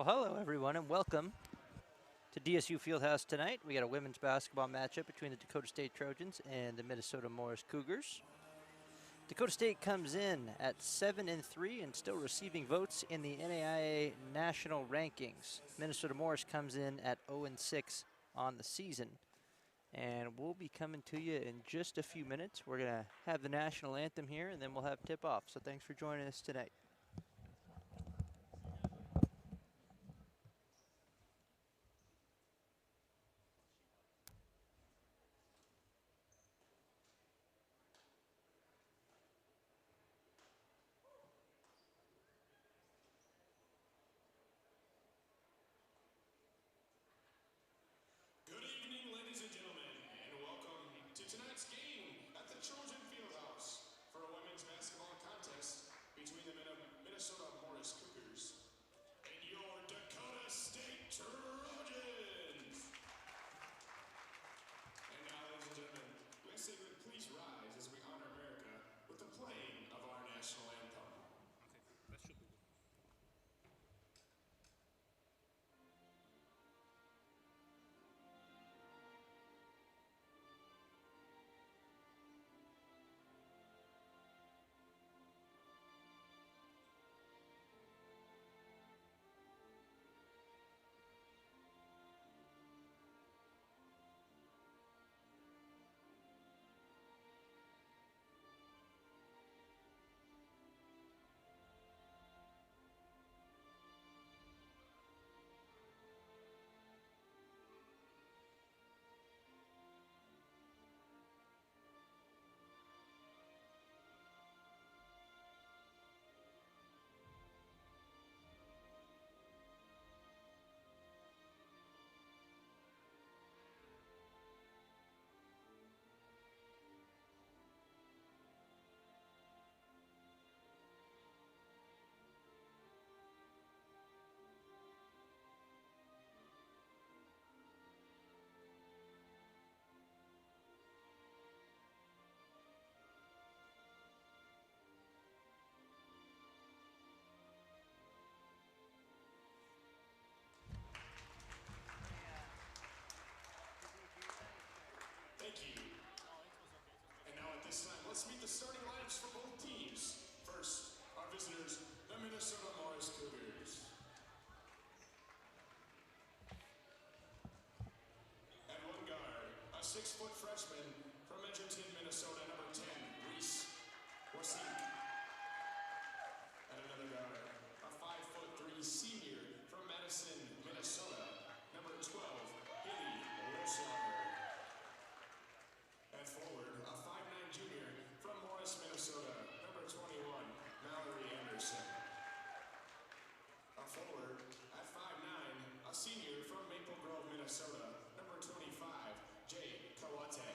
Well, hello everyone, and welcome to DSU Fieldhouse tonight. We got a women's basketball matchup between the Dakota State Trojans and the Minnesota Morris Cougars. Dakota State comes in at 7-3 and still receiving votes in the NAIA national rankings. Minnesota Morris comes in at 0-6 on the season. And we'll be coming to you in just a few minutes. We're going to have the national anthem here, and then we'll have tip-off. So thanks for joining us tonight. Good evening, ladies and gentlemen, and welcome to tonight's game at the Trojan Fieldhouse for a women's basketball contest between the Minnesota Morris Cougars and your Dakota State Trojans. And now, ladies and gentlemen, let's say that please rise as we honor America with the playing of our national anthem. Okay, that should be good. Thank you. And now at this time, let's meet the starting lineups for both teams. First, our visitors, the Minnesota Morris Cougars. At one guard, a 6-foot freshman from Edgerton, Minnesota, number 10, Reese Warsink. At another guard, a 5'3" senior from Madison, Minnesota, number 12, Haley Roslager. At forward, a 5'9" junior from Morris, Minnesota, number 21, Mallory Anderson. A forward, at 5'9", a senior from Maple Grove, Minnesota, number 25, Jay Kawate.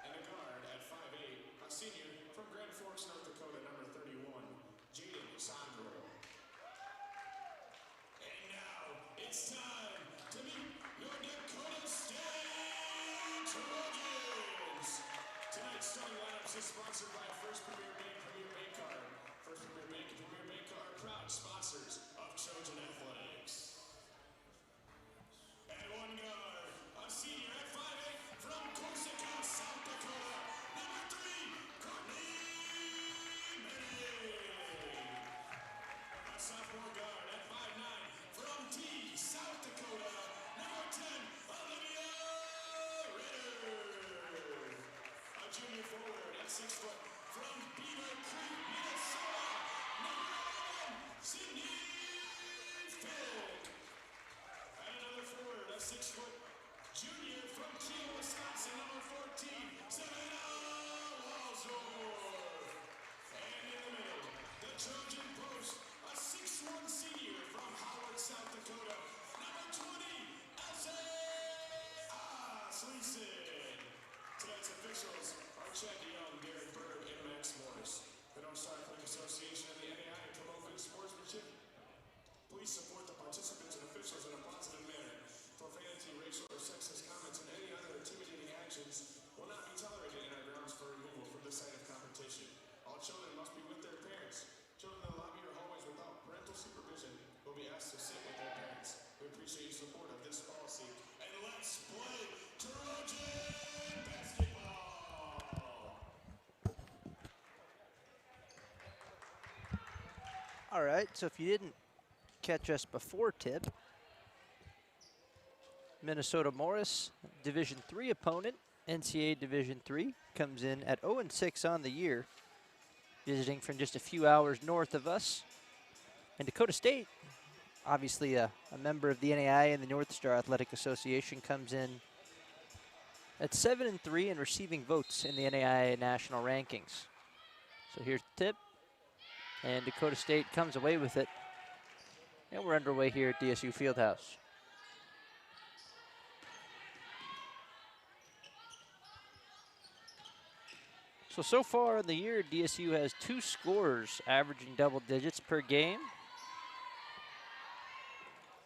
And a guard at 5'8", a senior from Grand Forks, North Dakota, number 31, Jaden Sandro. And now, it's time to meet your Dakota State Trojans! Tonight's starting lineups is sponsored by First Premier Bank, Premier Bank Card. First Premier Bank and Premier Bank Card, proud sponsors of Trojan Athletics. At one guard, a senior at 5'8" from Corsica, South Dakota, number 3, Courtney Manning. A sophomore guard at 5'9" from T, South Dakota, number 10, Olivia Ritter. A junior forward at 6 foot from Beaver Creek, Minnesota, number 11, Sydney Fick. And another forward, a 6-foot junior from Kiel, Wisconsin, number 14, Savannah Walsdorf. And in the middle, the Trojan post, a 6'1" senior from Howard, South Dakota, number 20, Elsie Sleeson. Tonight's officials are Chad DeYoung, Derek Berg, and Max Morris. The North Star Athletic Association and the NAI promote good sportsmanship. Please support the participants and officials in a positive manner. Profanity, racial, or sexist comments, and any other intimidating actions will not be tolerated in our grounds for removal from the site of competition. All children must be with their parents. Children in the lobby or hallways without parental supervision All right, so if you didn't catch us before tip, Minnesota Morris, Division III opponent, NCAA Division III, comes in at 0-6 on the year, visiting from just a few hours north of us. And Dakota State, obviously a member of the NAI and the North Star Athletic Association, comes in at 7-3 and receiving votes in the NAI national rankings. So here's the tip, and Dakota State comes away with it. And we're underway here at DSU Fieldhouse. So far in the year, DSU has 2 scorers averaging double digits per game.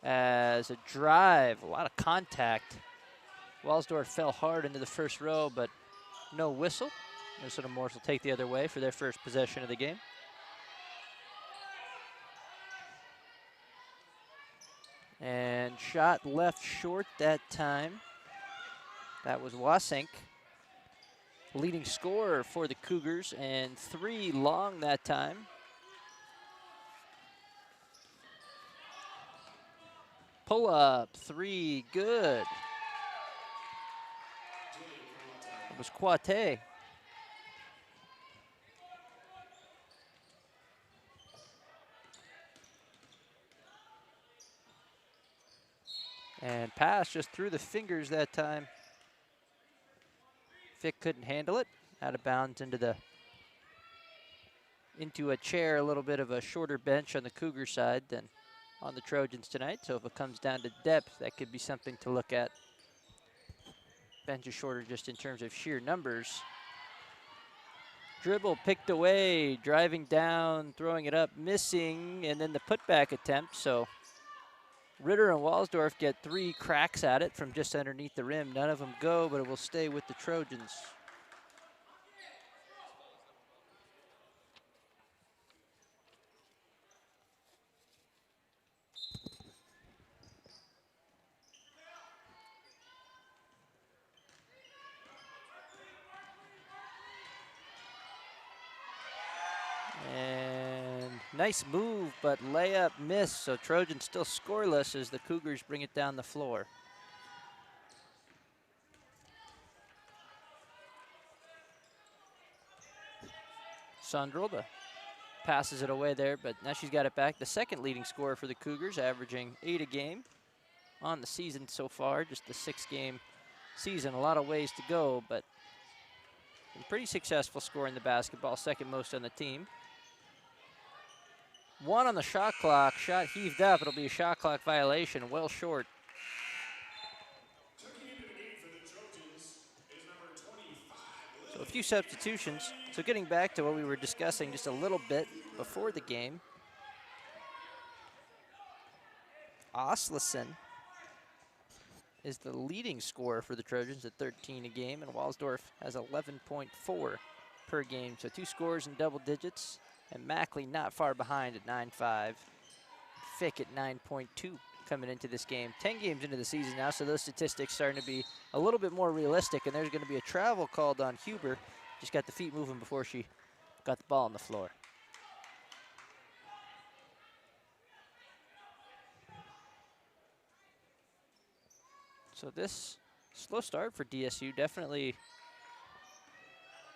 As a drive, a lot of contact. Walsdorf fell hard into the first row, but no whistle. Minnesota Morris will take the other way for their first possession of the game. And shot left short that time. That was Wasink, leading scorer for the Cougars, and 3 long that time. Pull up, 3, good. It was Quate. And pass just through the fingers that time. Fick couldn't handle it. Out of bounds into a chair, a little bit of a shorter bench on the Cougar side than on the Trojans tonight. So if it comes down to depth, that could be something to look at. Bench is shorter just in terms of sheer numbers. Dribble picked away, driving down, throwing it up, missing, and then the putback attempt. So Ritter and Walsdorf get 3 cracks at it from just underneath the rim. None of them go, but it will stay with the Trojans. And nice move, but layup missed, so Trojans still scoreless as the Cougars bring it down the floor. Sundrel passes it away there, but now she's got it back. The second leading scorer for the Cougars, averaging 8 a game on the season so far, just the 6-game season. A lot of ways to go, but been pretty successful scoring the basketball, second most on the team. 1 on the shot clock, shot heaved up. It'll be a shot clock violation, well short. So a few substitutions. So getting back to what we were discussing just a little bit before the game. Oslison is the leading scorer for the Trojans at 13 a game, and Walsdorf has 11.4 per game. So 2 scores in double digits, and Mackley not far behind at 9.5. Fick at 9.2 coming into this game. 10 games into the season now, so those statistics starting to be a little bit more realistic, and there's going to be a travel called on Huber. Just got the feet moving before she got the ball on the floor. So this slow start for DSU, definitely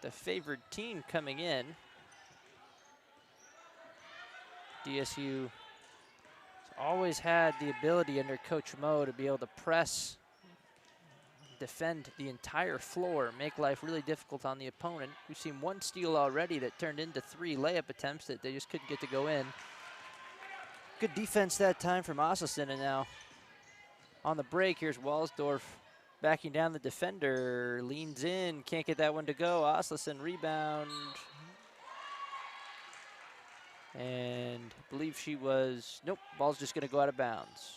the favored team coming in. DSU has always had the ability under Coach Mo to be able to press, defend the entire floor, make life really difficult on the opponent. We've seen 1 steal already that turned into 3 layup attempts that they just couldn't get to go in. Good defense that time from Oslison, and now on the break, here's Walsdorf backing down the defender, leans in, can't get that one to go. Oslison rebound. And I believe she was, nope, ball's just gonna go out of bounds.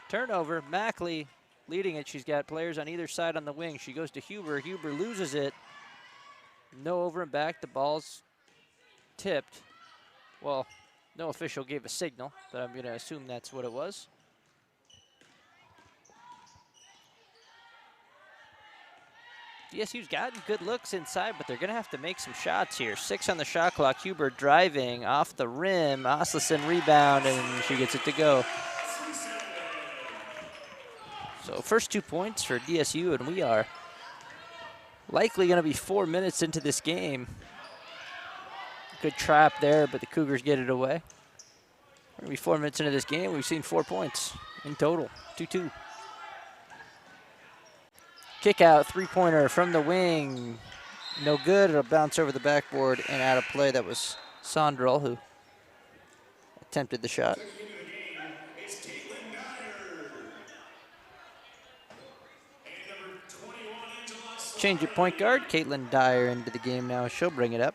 Turnover, Mackley leading it. She's got players on either side on the wing. She goes to Huber. Huber loses it. No over and back. The ball's tipped. Well, No official gave a signal, but I'm going to assume that's what it was. DSU's gotten good looks inside, but they're going to have to make some shots here. 6 on the shot clock. Huber driving off the rim. Oslison rebound, and she gets it to go. So first 2 points for DSU, and we are likely going to be 4 minutes into this game. Good trap there, but the Cougars get it away. We're going to be 4 minutes into this game. We've seen 4 points in total, 2-2. Kick out, three-pointer from the wing. No good. It'll bounce over the backboard and out of play. That was Sondrel who attempted the shot. Change at point guard. Caitlin Dyer into the game now. She'll bring it up.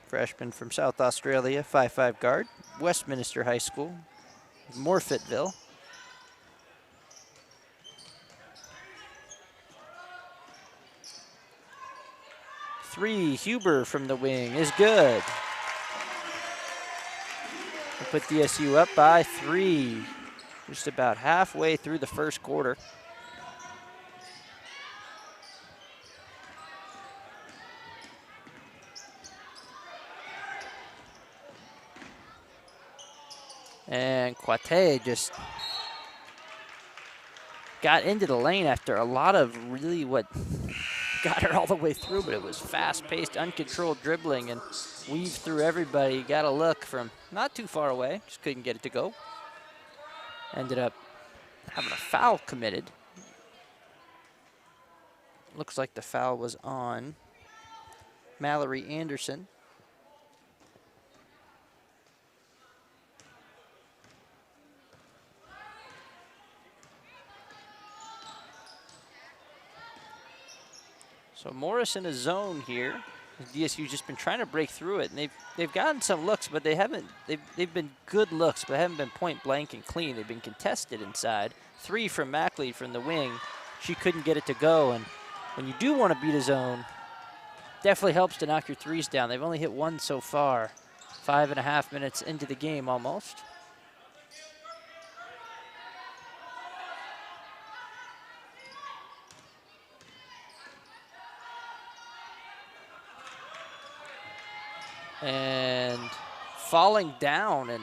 Freshman from South Australia, 5'5" guard. Westminster High School, Morfettville. Three, Huber from the wing is good. We'll put DSU up by 3. Just about halfway through the first quarter. And Quate just got into the lane after a lot of really what got her all the way through, but it was fast-paced, uncontrolled dribbling and weaved through everybody. Got a look from not too far away, just couldn't get it to go. Ended up having a foul committed. Looks like the foul was on Mallory Anderson. So Morris in a zone here. DSU's just been trying to break through it, and they've gotten some looks, but they've been good looks, but haven't been point blank and clean. They've been contested inside. 3 from Mackley from the wing. She couldn't get it to go, and when you do want to beat a zone, definitely helps to knock your threes down. They've only hit 1 so far. 5.5 minutes into the game almost. And falling down and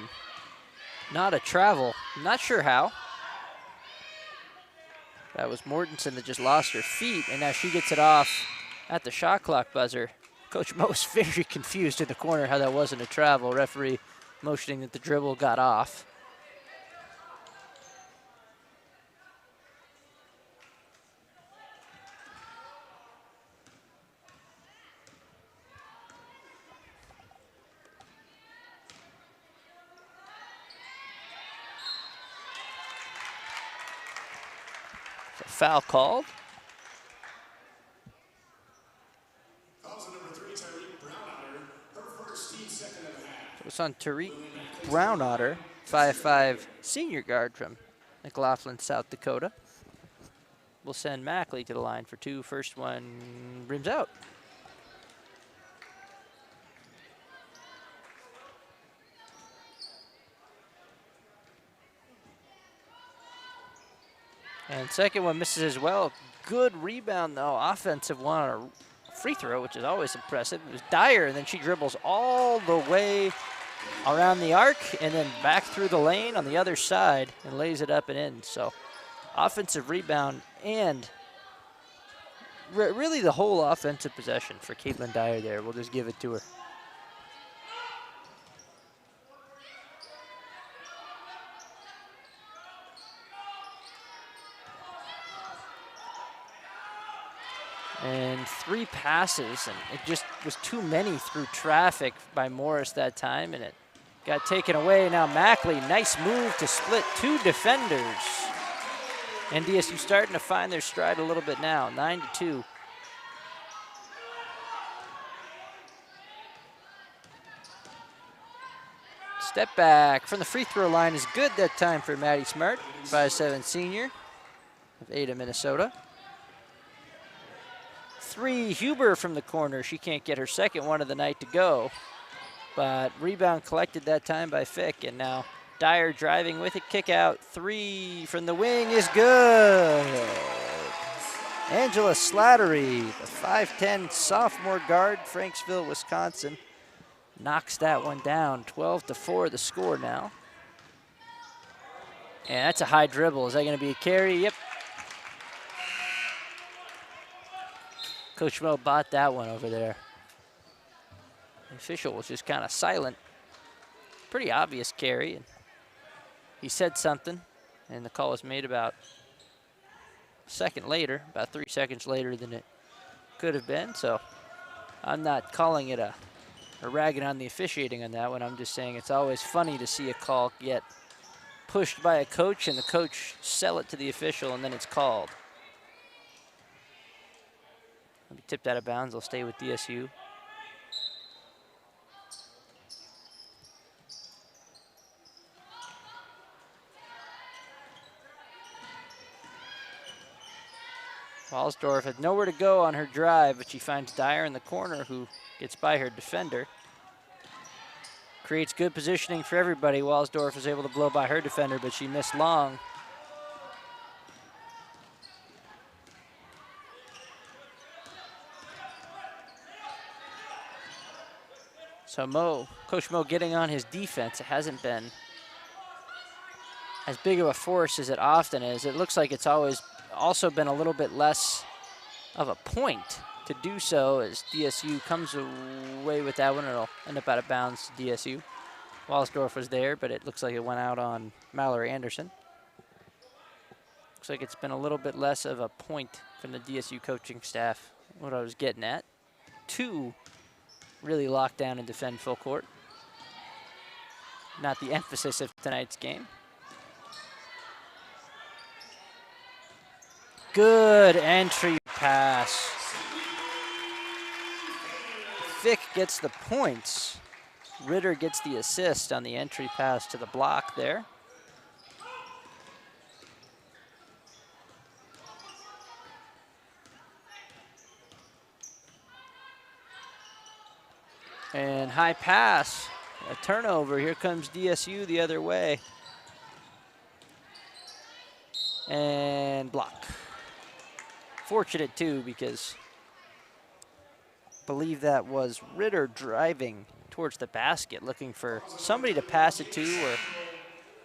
not a travel. Not sure how. That was Mortensen that just lost her feet, and now she gets it off at the shot clock buzzer. Coach Mo was very confused in the corner how that wasn't a travel. Referee motioning that the dribble got off. Foul called. Fouls on number 3, Tyreek Brownotter. Her first team, second and a half. So it's on Tariq Brownotter, 5'5" senior guard from McLaughlin, South Dakota. We'll send Mackley to the line for 2. First one rims out. And second one misses as well. Good rebound, though. Offensive one on a free throw, which is always impressive. It was Dyer, and then she dribbles all the way around the arc and then back through the lane on the other side and lays it up and in. So offensive rebound and really the whole offensive possession for Caitlin Dyer there. We'll just give it to her. And 3 passes, and it just was too many through traffic by Morris that time, and it got taken away. Now Mackley, nice move to split 2 defenders. And DSU starting to find their stride a little bit now, 9-2. Step back from the free throw line is good that time for Maddie Smart, 5'7" senior of Ada, Minnesota. 3, Huber from the corner. She can't get her second one of the night to go. but rebound collected that time by Fick, and now Dyer driving with it. Kick out 3 from the wing is good. Angela Slattery, the 5'10 sophomore guard, Franksville, Wisconsin, knocks that one down. 12-4 the score now. And that's a high dribble. Is that going to be a carry? Yep. Coach Mo bought that one over there. The official was just kind of silent. Pretty obvious carry. And he said something, and the call was made about a second later, about 3 seconds later than it could have been. So I'm not calling it a ragging on the officiating on that one. I'm just saying it's always funny to see a call get pushed by a coach and the coach sell it to the official and then it's called. It'll be tipped out of bounds. They'll stay with DSU. Walsdorf had nowhere to go on her drive, but she finds Dyer in the corner, who gets by her defender. Creates good positioning for everybody. Walsdorf was able to blow by her defender, but she missed long. So Coach Mo getting on his defense. It hasn't been as big of a force as it often is. It looks like it's always also been a little bit less of a point to do so, as DSU comes away with that one. It'll end up out of bounds to DSU. Walsdorf was there, but it looks like it went out on Mallory Anderson. Looks like it's been a little bit less of a point from the DSU coaching staff, what I was getting at. 2 really lock down and defend full court. Not the emphasis of tonight's game. Good entry pass. Fick gets the points. Ritter gets the assist on the entry pass to the block there. And high pass, a turnover. Here comes DSU the other way. And block. Fortunate too, because I believe that was Ritter driving towards the basket, looking for somebody to pass it to, or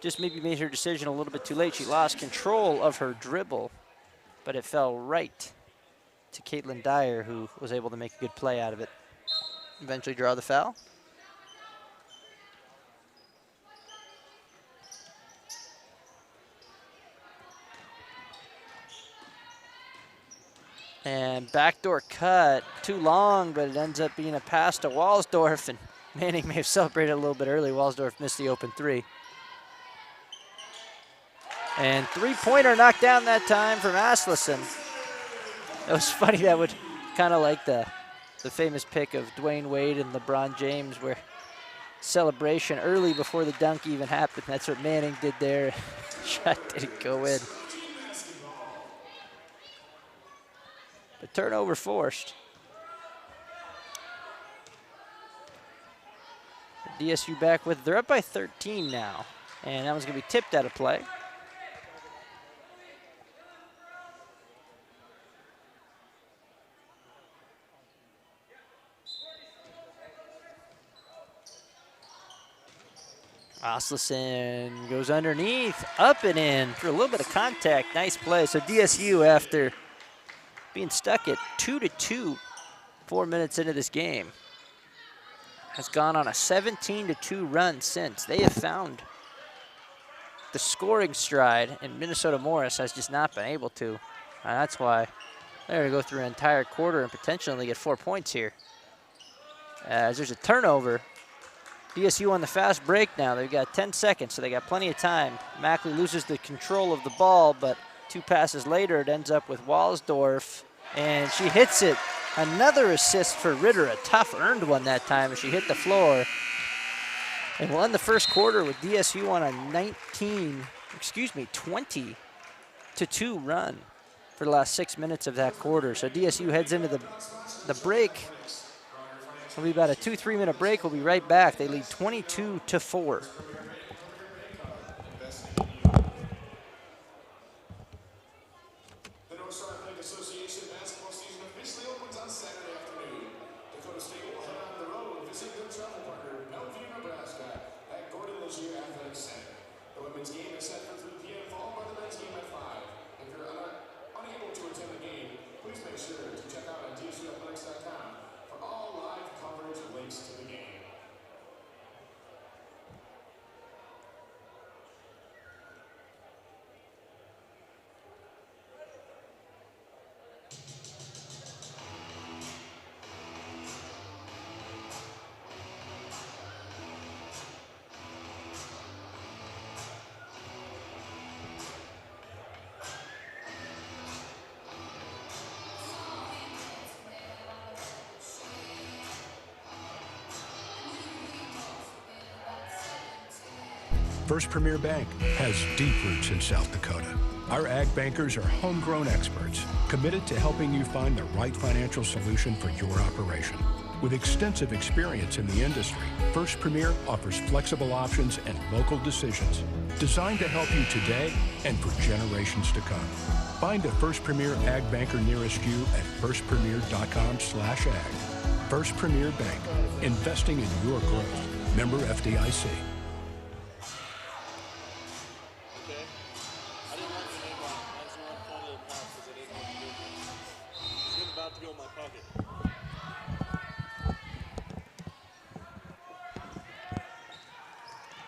just maybe made her decision a little bit too late. She lost control of her dribble, but it fell right to Caitlin Dyer, who was able to make a good play out of it. Eventually draw the foul. And backdoor cut, too long, but it ends up being a pass to Walsdorf, and Manning may have celebrated a little bit early. Walsdorf missed the open 3. And 3-pointer knocked down that time from Asleson. It was funny, that would kind of like the famous pic of Dwayne Wade and LeBron James, where celebration early before the dunk even happened. That's what Manning did there. Shot didn't go in. The turnover forced. DSU back with, they're up by 13 now. And that one's gonna be tipped out of play. Asleson goes underneath, up and in for a little bit of contact. Nice play. So DSU, after being stuck at 2-2 4 minutes into this game, has gone on a 17-2 run since. They have found the scoring stride, and Minnesota Morris has just not been able to. And that's why they're going to go through an entire quarter and potentially get 4 points here. As there's a turnover. DSU on the fast break now. They've got 10 seconds, so they got plenty of time. Mackley loses the control of the ball, but 2 passes later, it ends up with Walsdorf, and she hits it. Another assist for Ritter, a tough earned one that time as she hit the floor. And we'll end the first quarter with DSU on a 20-2 run for the last 6 minutes of that quarter. So DSU heads into the break It'll be about a 2-3 minute break. We'll be right back. They lead 22-4. The North Star Athletic Association basketball season officially opens on Saturday afternoon. Dakota State will head on the road, visit their travel partner, Bellevue, Nebraska, at Gordon Legier Athletic Center. The women's game is set for 3 p.m., followed by the men's game at 5. If you're unable to attend the game, please make sure to check out on DSUathletics.com for all live coverage and links to the game. First Premier Bank has deep roots in South Dakota. Our ag bankers are homegrown experts, committed to helping you find the right financial solution for your operation. With extensive experience in the industry, First Premier offers flexible options and local decisions designed to help you today and for generations to come. Find a First Premier ag banker nearest you at firstpremier.com/ag. First Premier Bank, investing in your growth. Member FDIC.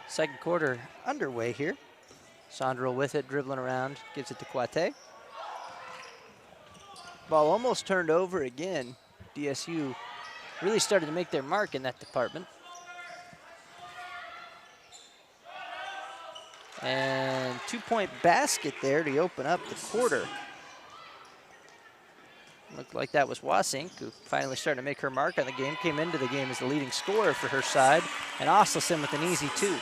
Second quarter underway here. Sandro with it, dribbling around, gives it to Quate. Ball almost turned over again. DSU really started to make their mark in that department. And 2-point basket there to open up the quarter. Looked like that was Wasink, who finally started to make her mark on the game. Came into the game as the leading scorer for her side. And Osselson with an easy 2.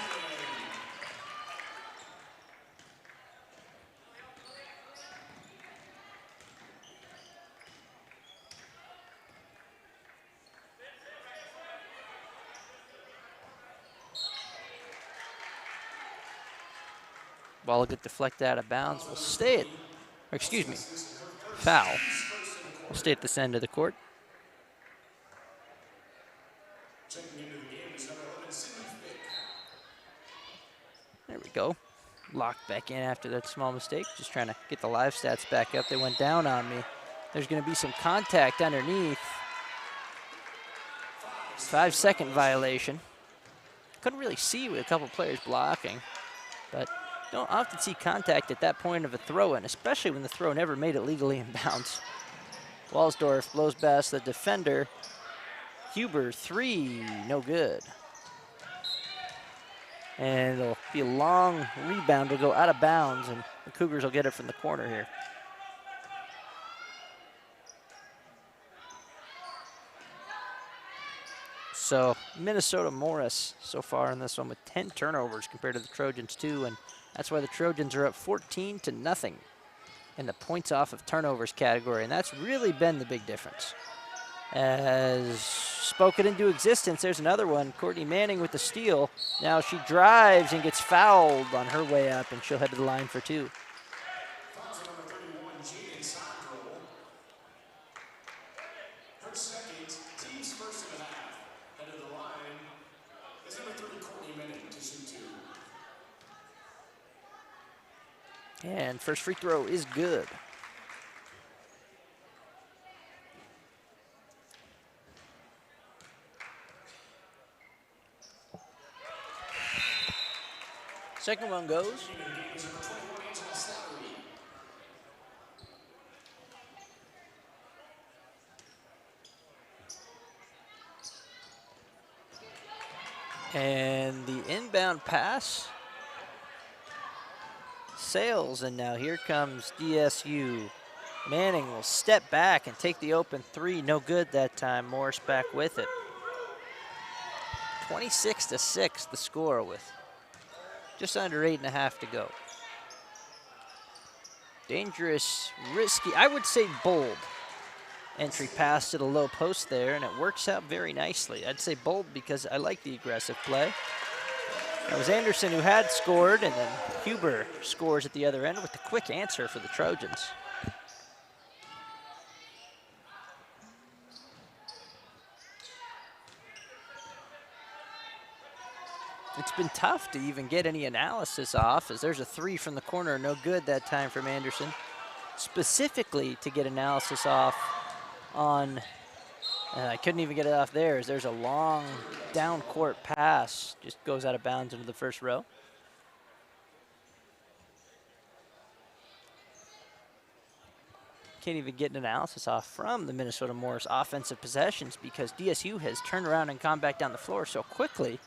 Ball will get deflected out of bounds. We'll stay at, or excuse me, foul. We'll stay at this end of the court. There we go. Locked back in after that small mistake. Just trying to get the live stats back up. They went down on me. There's going to be some contact underneath. 5-second violation. Couldn't really see with a couple players blocking, but don't often see contact at that point of a throw-in, especially when the throw never made it legally in bounds. Walsdorf blows past the defender. Huber, 3, no good. And it'll be a long rebound. It'll go out of bounds, and the Cougars will get it from the corner here. So Minnesota Morris so far in this one with 10 turnovers compared to the Trojans 2, and that's why the Trojans are up 14-0 in the points off of turnovers category, and that's really been the big difference. As spoken into existence, there's another one. Courtney Manning with the steal. Now she drives and gets fouled on her way up, and she'll head to the line for 2. Her second, team's first and a half. Head of the line is number 30, Courtney Manning, to shoot 2. And first free throw is good. Second one goes. And the inbound pass sails, and now here comes DSU. Manning will step back and take the open 3. No good that time. Morris back with it. 26-6 the score with just under 8.5 to go. Dangerous, risky, I would say bold entry pass to the low post there, and it works out very nicely. I'd say bold because I like the aggressive play. It was Anderson who had scored, and then Huber scores at the other end with the quick answer for the Trojans. It's been tough to even get any analysis off, as there's a 3 from the corner, no good that time from Anderson. Specifically to get analysis off on, I couldn't even get it off there, as there's a long down court pass, just goes out of bounds into the first row. Can't even get an analysis off from the Minnesota Morris offensive possessions because DSU has turned around and gone back down the floor so quickly.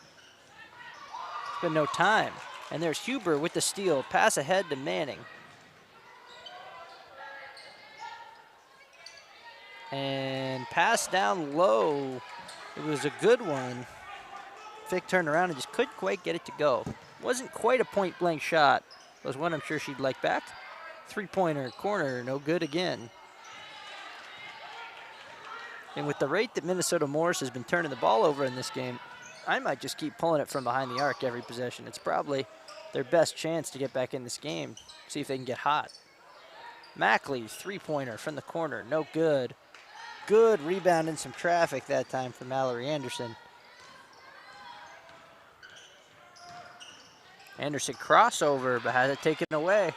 It's been no time. And there's Huber with the steal, pass ahead to Manning. And pass down low. It was a good one. Fick turned around and just couldn't quite get it to go. Wasn't quite a point-blank shot. It was one I'm sure she'd like back. Three-pointer, corner, no good again. And with the rate that Minnesota Morris has been turning the ball over in this game, I might just keep pulling it from behind the arc every possession. It's probably their best chance to get back in this game. See if they can get hot. Mackley, three-pointer from the corner, no good. Good rebound in some traffic that time from Mallory Anderson. Anderson crossover, but has it taken away.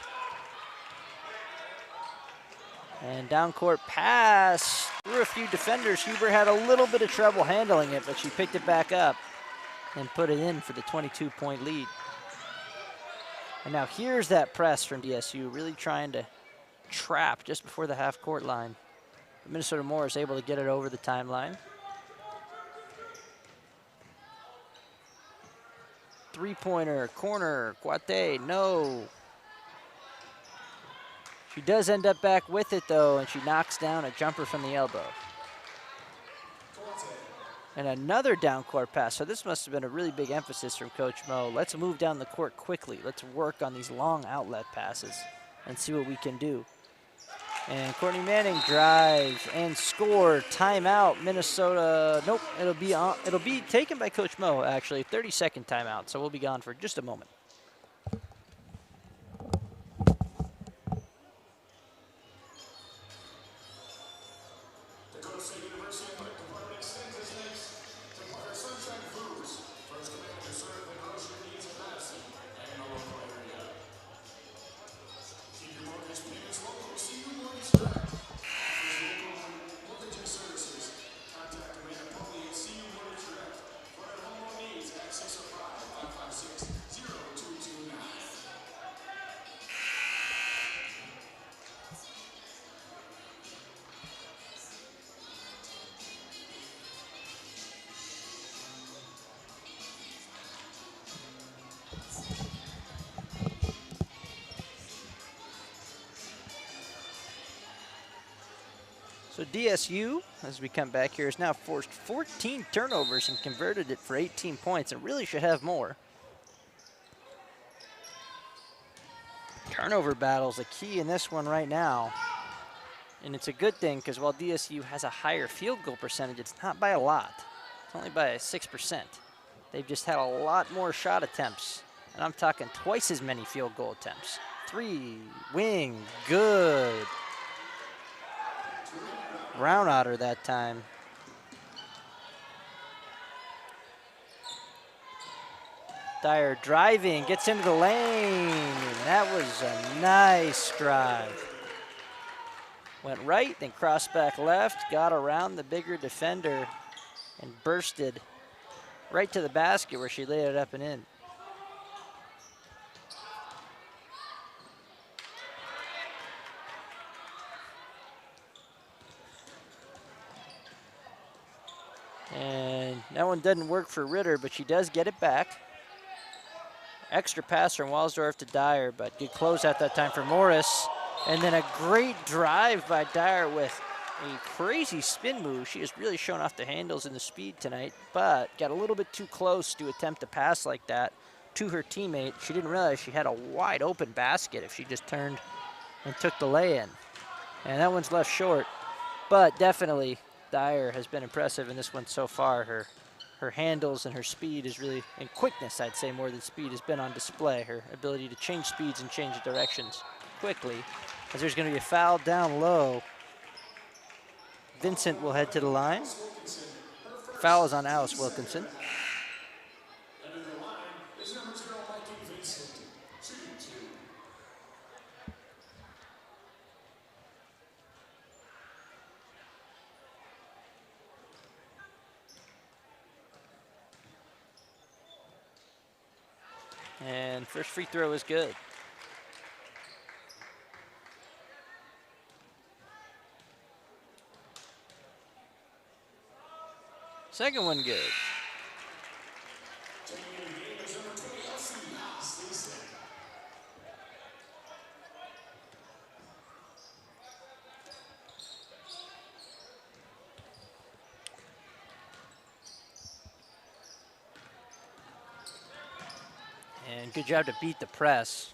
And down court pass through a few defenders. Huber had a little bit of trouble handling it, but she picked it back up and put it in for the 22-point lead. And now here's that press from DSU, really trying to trap just before the half-court line. But Minnesota Morris able to get it over the timeline. Three-pointer, corner, Guate, no. She does end up back with it, though, and she knocks down a jumper from the elbow. And another down court pass. So this must have been a really big emphasis from Coach Mo. Let's move down the court quickly. Let's work on these long outlet passes and see what we can do. And Courtney Manning drives and score. Timeout, Minnesota. Nope, it'll be taken by Coach Mo, actually. 30-second timeout, so we'll be gone for just a moment. Dakota State University Athletic Department extends its thanks to partner Sunshine Foods, first command to serve the grocery needs of Madison and the local area. Keep your mortgage payments local. See your mortgage direct. Offers local mortgage services. Contact Amanda Pauly at See You Mortgage Direct for your home loan needs at 605-556-0229. So DSU, as we come back here, has now forced 14 turnovers and converted it for 18 points. It really should have more. Turnover battle's a key in this one right now. And it's a good thing because while DSU has a higher field goal percentage, it's not by a lot. It's only by 6%. They've just had a lot more shot attempts. And I'm talking twice as many field goal attempts. Three, wing, good. Brownouter that time. Dyer driving, gets into the lane. That was a nice drive. Went right, then crossed back left, got around the bigger defender, and bursted right to the basket where she laid it up and in. And that one doesn't work for Ritter, but she does get it back. Extra pass from Walsdorf to Dyer, but good closeout that time for Morris. And then a great drive by Dyer with a crazy spin move. She has really shown off the handles and the speed tonight, but got a little bit too close to attempt a pass like that to her teammate. She didn't realize she had a wide open basket if she just turned and took the lay-in. And that one's left short. But definitely, Dyer has been impressive in this one so far. Her handles and her speed is really, and quickness, I'd say more than speed, has been on display. Her ability to change speeds and change directions quickly. As there's going to be a foul down low. Vincent will head to the line. Foul is on Alice Wilkinson. And first free throw is good. Second one good. And good job to beat the press.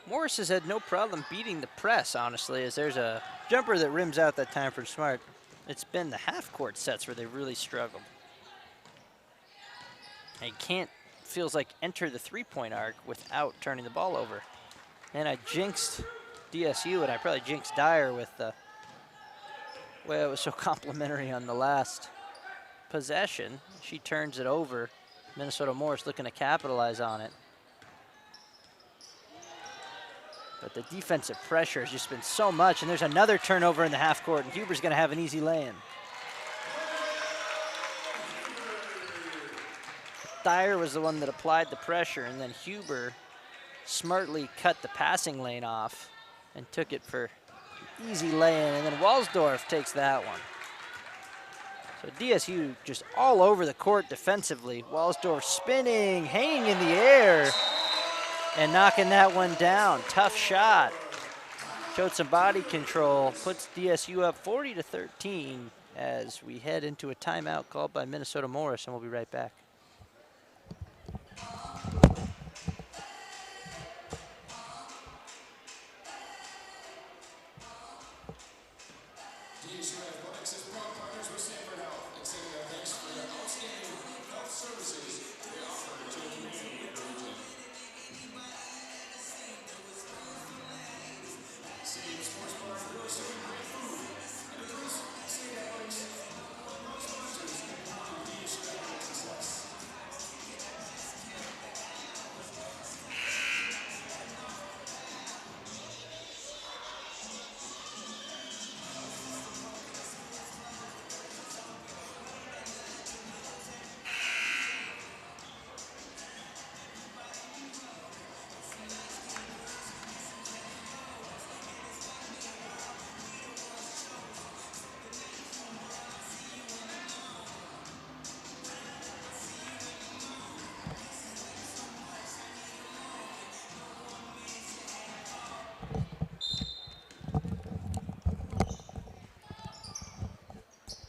Morris has had no problem beating the press, honestly, as there's a jumper that rims out that time from Smart. It's been the half-court sets where they've really struggled. And can't, feels like, enter the three-point arc without turning the ball over. And I jinxed DSU, and I probably jinxed Dyer with the way I was so complimentary on the last possession. She turns it over. Minnesota Morris looking to capitalize on it. But the defensive pressure has just been so much, and there's another turnover in the half court, and Huber's going to have an easy lay-in. Dyer was the one that applied the pressure, and then Huber smartly cut the passing lane off and took it for easy lay-in, and then Walsdorf takes that one. So DSU just all over the court defensively. Walsdorf spinning, hanging in the air, and knocking that one down. Tough shot. Showed some body control. Puts DSU up 40-13 as we head into a timeout called by Minnesota Morris, and we'll be right back.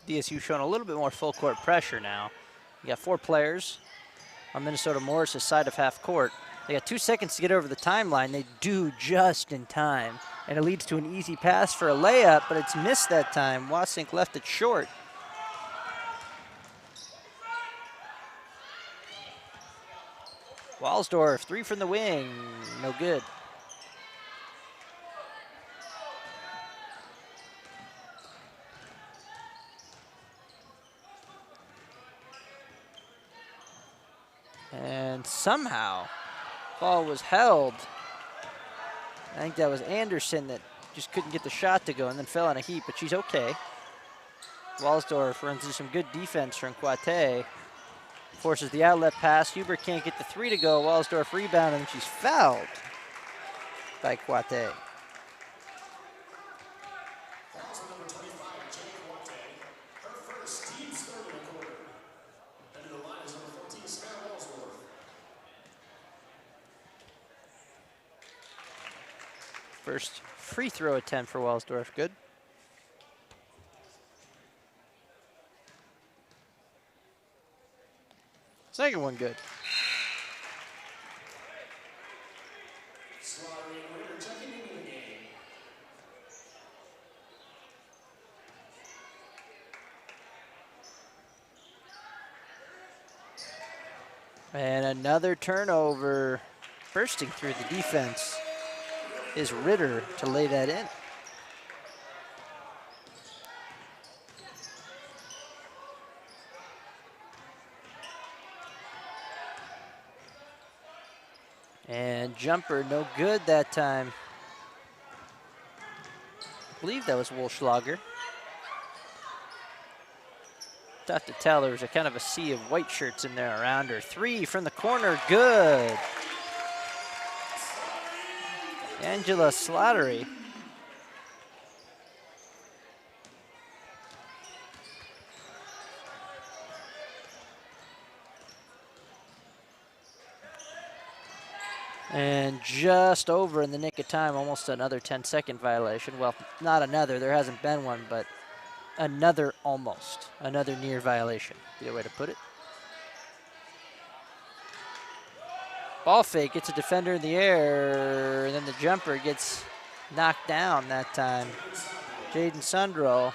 DSU showing a little bit more full court pressure now. You got 4 players on Minnesota Morris' side of half court. They got 2 seconds to get over the timeline. They do just in time, and it leads to an easy pass for a layup, but it's missed that time. Wasink left it short. Walsdorf, 3 from the wing, no good. And somehow, ball was held. I think that was Anderson that just couldn't get the shot to go and then fell in a heap, but she's okay. Walsdorf runs into some good defense from Quate. Forces the outlet pass. Huber can't get the 3 to go. Walsdorf rebounded, and she's fouled by Quate. First free throw attempt for Walsdorf, good. Second one, good. And another turnover. Bursting through the defense is Ritter to lay that in. And jumper, no good that time. I believe that was Wolschlager. Tough to tell, there was a kind of a sea of white shirts in there around her. 3 from the corner, good. Angela Slattery. And just over in the nick of time, almost another 10-second violation. Well, not another, there hasn't been one, but another almost, another near violation, either way to put it. Ball fake, gets a defender in the air, and then the jumper gets knocked down that time. Jaden Sundro.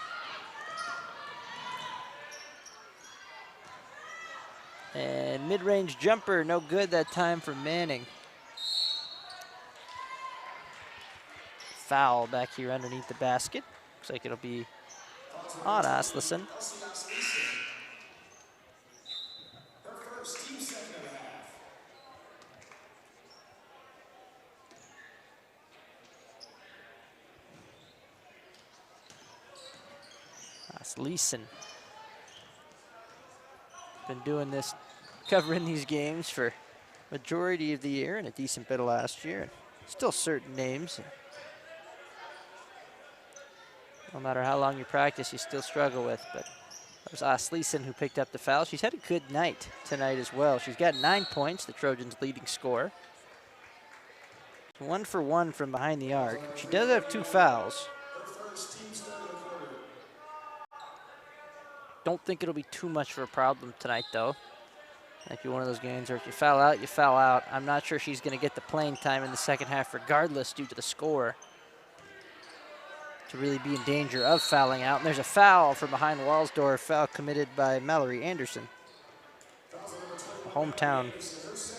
And mid-range jumper, no good that time for Manning. Foul back here underneath the basket. Looks like it'll be on Asleson. Asleson. Been doing this, covering these games for majority of the year and a decent bit of last year. And still certain names. No matter how long you practice, you still struggle with. But that was Asleson who picked up the foul. She's had a good night tonight as well. She's got 9 points, the Trojans' leading scorer. 1 for 1 from behind the arc. She does have 2 fouls. Don't think it'll be too much of a problem tonight, though. Might be one of those games where if you foul out, you foul out. I'm not sure she's going to get the playing time in the second half regardless due to the score to really be in danger of fouling out. And there's a foul from behind Walsdorf, foul committed by Mallory Anderson. A hometown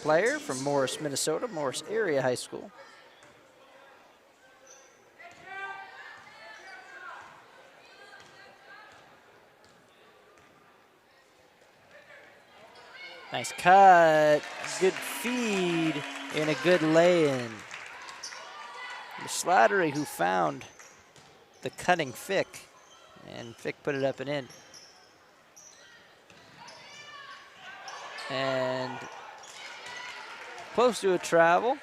player from Morris, Minnesota, Morris Area High School. Nice cut, good feed, and a good lay-in. Slattery who found the cutting Fick, and Fick put it up and in. And close to a travel.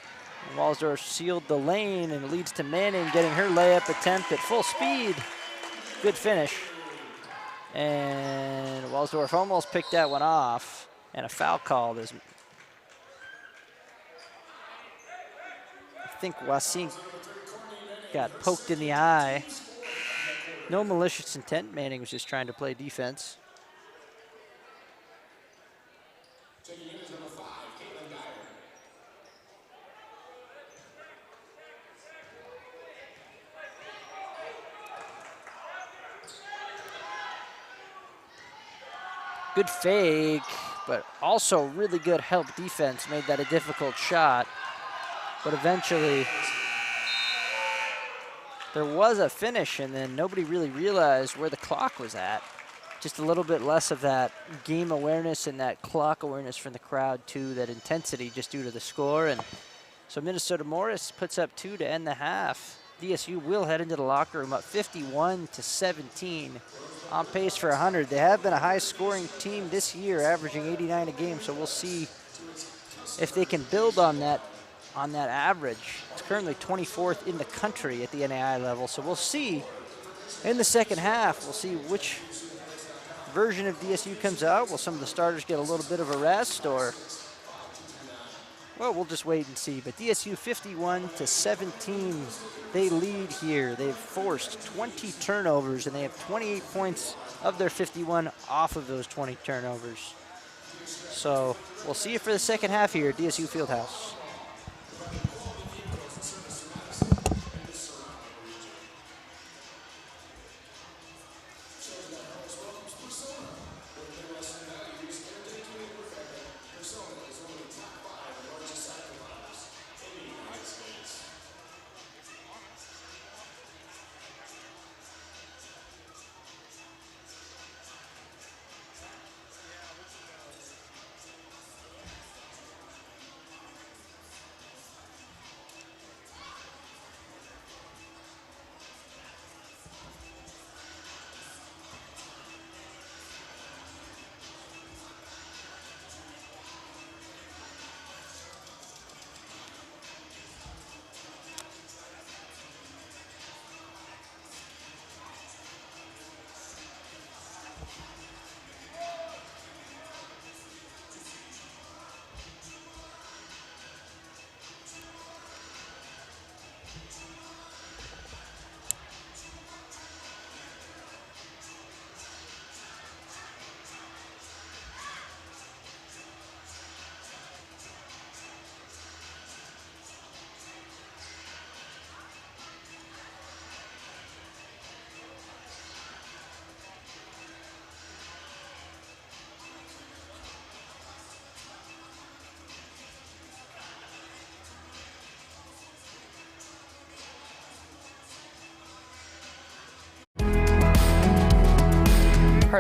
Walsdorf sealed the lane and leads to Manning getting her layup attempt at full speed. Good finish. And Walsdorf almost picked that one off. And a foul called as I think Wasink got poked in the eye. No malicious intent. Manning was just trying to play defense. Good fake, but also really good help defense made that a difficult shot. But eventually, there was a finish, and then nobody really realized where the clock was at. Just a little bit less of that game awareness and that clock awareness from the crowd, too, that intensity just due to the score. And so Minnesota Morris puts up 2 to end the half. DSU will head into the locker room up 51-17. On pace for 100. They have been a high-scoring team this year, averaging 89 a game, so we'll see if they can build on that average. It's currently 24th in the country at the NAI level, so we'll see in the second half. We'll see which version of DSU comes out. Will some of the starters get a little bit of a rest, or well, we'll just wait and see. But DSU 51-17, they lead here. They've forced 20 turnovers, and they have 28 points of their 51 off of those 20 turnovers. So we'll see you for the second half here at DSU Fieldhouse.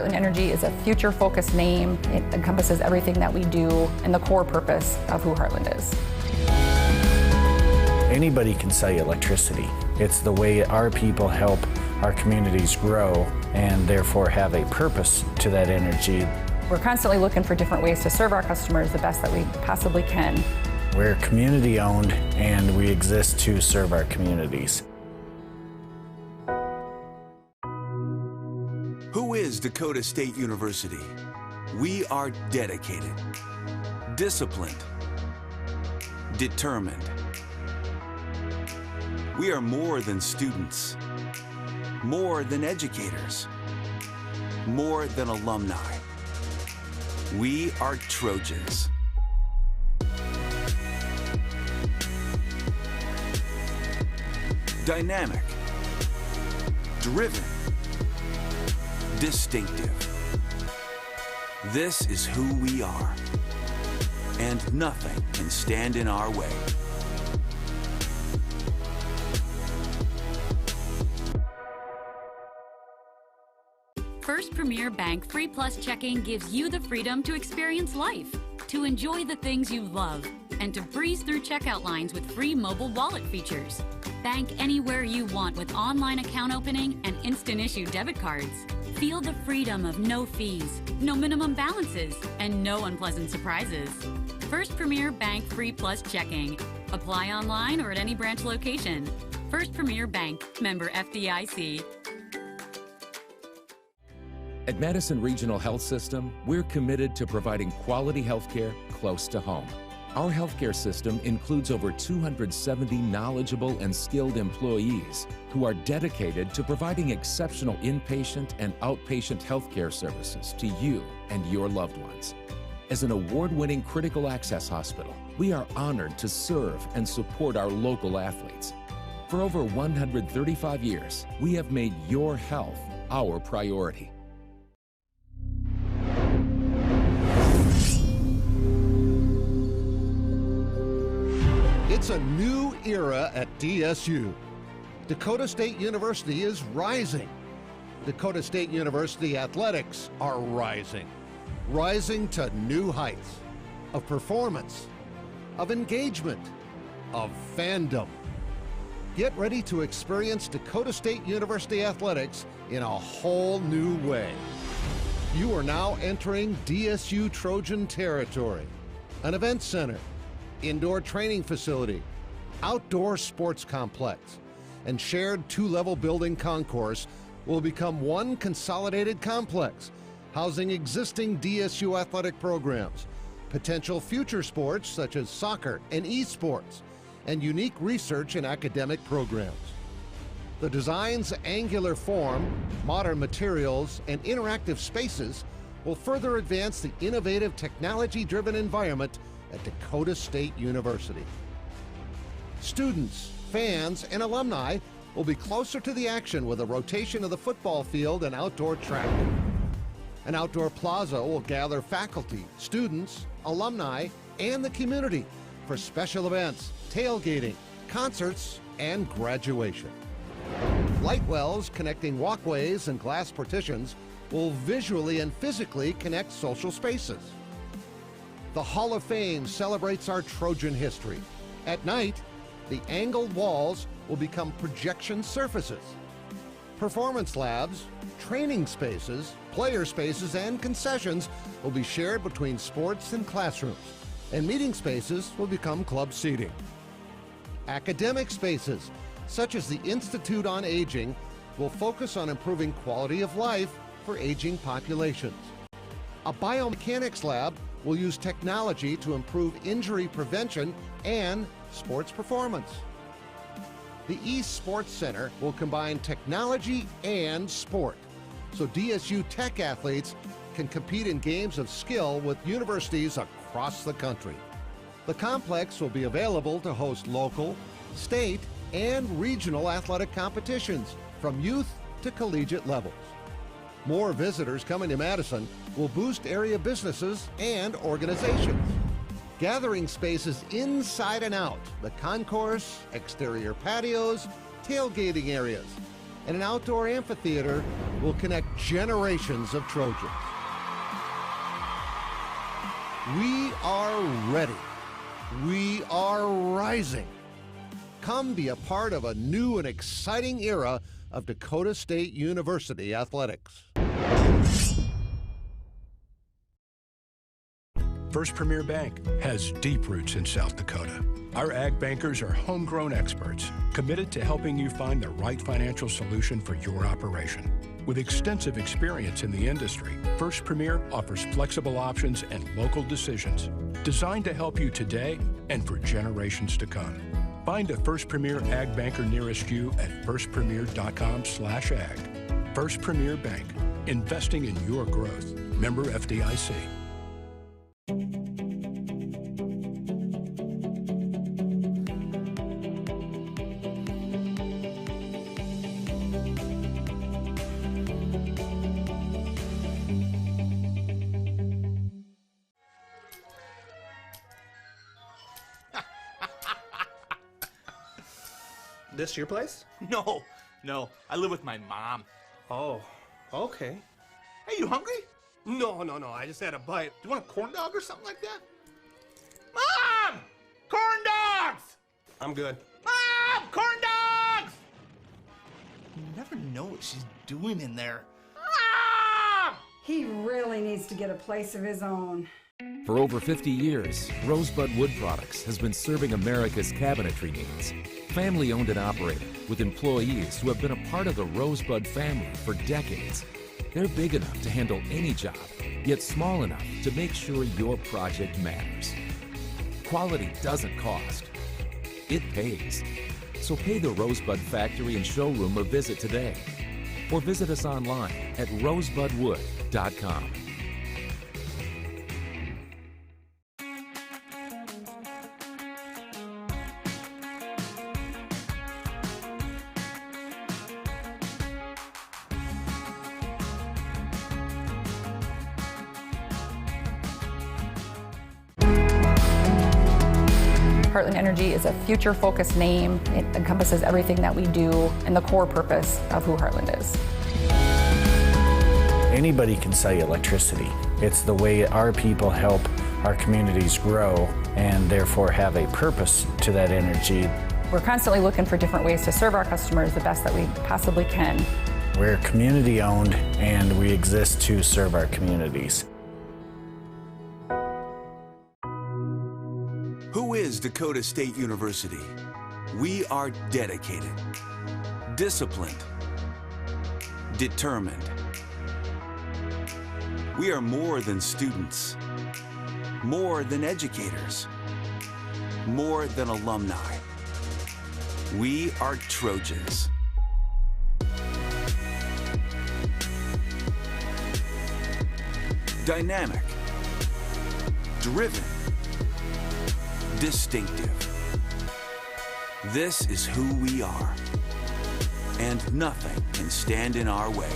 Heartland Energy is a future-focused name. It encompasses everything that we do and the core purpose of who Heartland is. Anybody can sell you electricity. It's the way our people help our communities grow and therefore have a purpose to that energy. We're constantly looking for different ways to serve our customers the best that we possibly can. We're community owned and we exist to serve our communities. Who is Dakota State University? We are dedicated, disciplined, determined. We are more than students, more than educators, more than alumni. We are Trojans. Dynamic, driven, distinctive. This is who we are, and nothing can stand in our way. First Premier Bank Free Plus Checking gives you the freedom to experience life, to enjoy the things you love, and to breeze through checkout lines with free mobile wallet features. Bank anywhere you want with online account opening and instant issue debit cards. Feel the freedom of no fees, no minimum balances, and no unpleasant surprises. First Premier Bank Free Plus Checking. Apply online or at any branch location. First Premier Bank, member FDIC. At Madison Regional Health System, we're committed to providing quality health care close to home. Our healthcare system includes over 270 knowledgeable and skilled employees who are dedicated to providing exceptional inpatient and outpatient healthcare services to you and your loved ones. As an award-winning critical access hospital, we are honored to serve and support our local athletes. For over 135 years, we have made your health our priority. It's a new era at DSU. Dakota State University is rising. Dakota State University athletics are rising. Rising to new heights of performance, of engagement, of fandom. Get ready to experience Dakota State University athletics in a whole new way. You are now entering DSU Trojan territory, an event center, indoor training facility, outdoor sports complex, and shared two-level building concourse will become one consolidated complex, housing existing DSU athletic programs, potential future sports such as soccer and esports, and unique research and academic programs. The design's angular form, modern materials, and interactive spaces will further advance the innovative technology-driven environment at Dakota State University. Students, fans, and alumni will be closer to the action with a rotation of the football field and outdoor track. An outdoor plaza will gather faculty, students, alumni, and the community for special events, tailgating, concerts, and graduation. Light wells connecting walkways and glass partitions will visually and physically connect social spaces. The Hall of Fame celebrates our Trojan history. At night, the angled walls will become projection surfaces. Performance labs, training spaces, player spaces, and concessions will be shared between sports and classrooms, and meeting spaces will become club seating. Academic spaces, such as the Institute on Aging, will focus on improving quality of life for aging populations. A biomechanics lab will use technology to improve injury prevention and sports performance. The East Sports Center will combine technology and sport, so DSU Tech athletes can compete in games of skill with universities across the country. The complex will be available to host local, state, and regional athletic competitions from youth to collegiate levels. More visitors coming to Madison will boost area businesses and organizations. Gathering spaces inside and out, the concourse, exterior patios, tailgating areas, and an outdoor amphitheater will connect generations of Trojans. We are ready. We are rising. Come be a part of a new and exciting era of Dakota State University athletics. First Premier Bank has deep roots in South Dakota. Our ag bankers are homegrown experts committed to helping you find the right financial solution for your operation. With extensive experience in the industry, First Premier offers flexible options and local decisions designed to help you today and for generations to come. Find a First Premier ag banker nearest you at firstpremier.com/ag. First Premier Bank, investing in your growth. Member FDIC. This your place? No. I live with my mom. Oh, okay. Hey, you hungry? No. I just had a bite. Do you want a corn dog or something like that? Mom! Corn dogs! I'm good. Mom! Corn dogs! You never know what she's doing in there. Mom! He really needs to get a place of his own. For over 50 years, Rosebud Wood Products has been serving America's cabinetry needs. Family owned and operated, with employees who have been a part of the Rosebud family for decades. They're big enough to handle any job, yet small enough to make sure your project matters. Quality doesn't cost. It pays. So pay the Rosebud Factory and Showroom a visit today. Or visit us online at rosebudwood.com. Heartland Energy is a future-focused name. It encompasses everything that we do and the core purpose of who Heartland is. Anybody can sell you electricity. It's the way our people help our communities grow and therefore have a purpose to that energy. We're constantly looking for different ways to serve our customers the best that we possibly can. We're community-owned and we exist to serve our communities. Who is Dakota State University? We are dedicated, disciplined, determined. We are more than students, more than educators, more than alumni. We are Trojans. Dynamic, driven, distinctive. This is who we are, and nothing can stand in our way.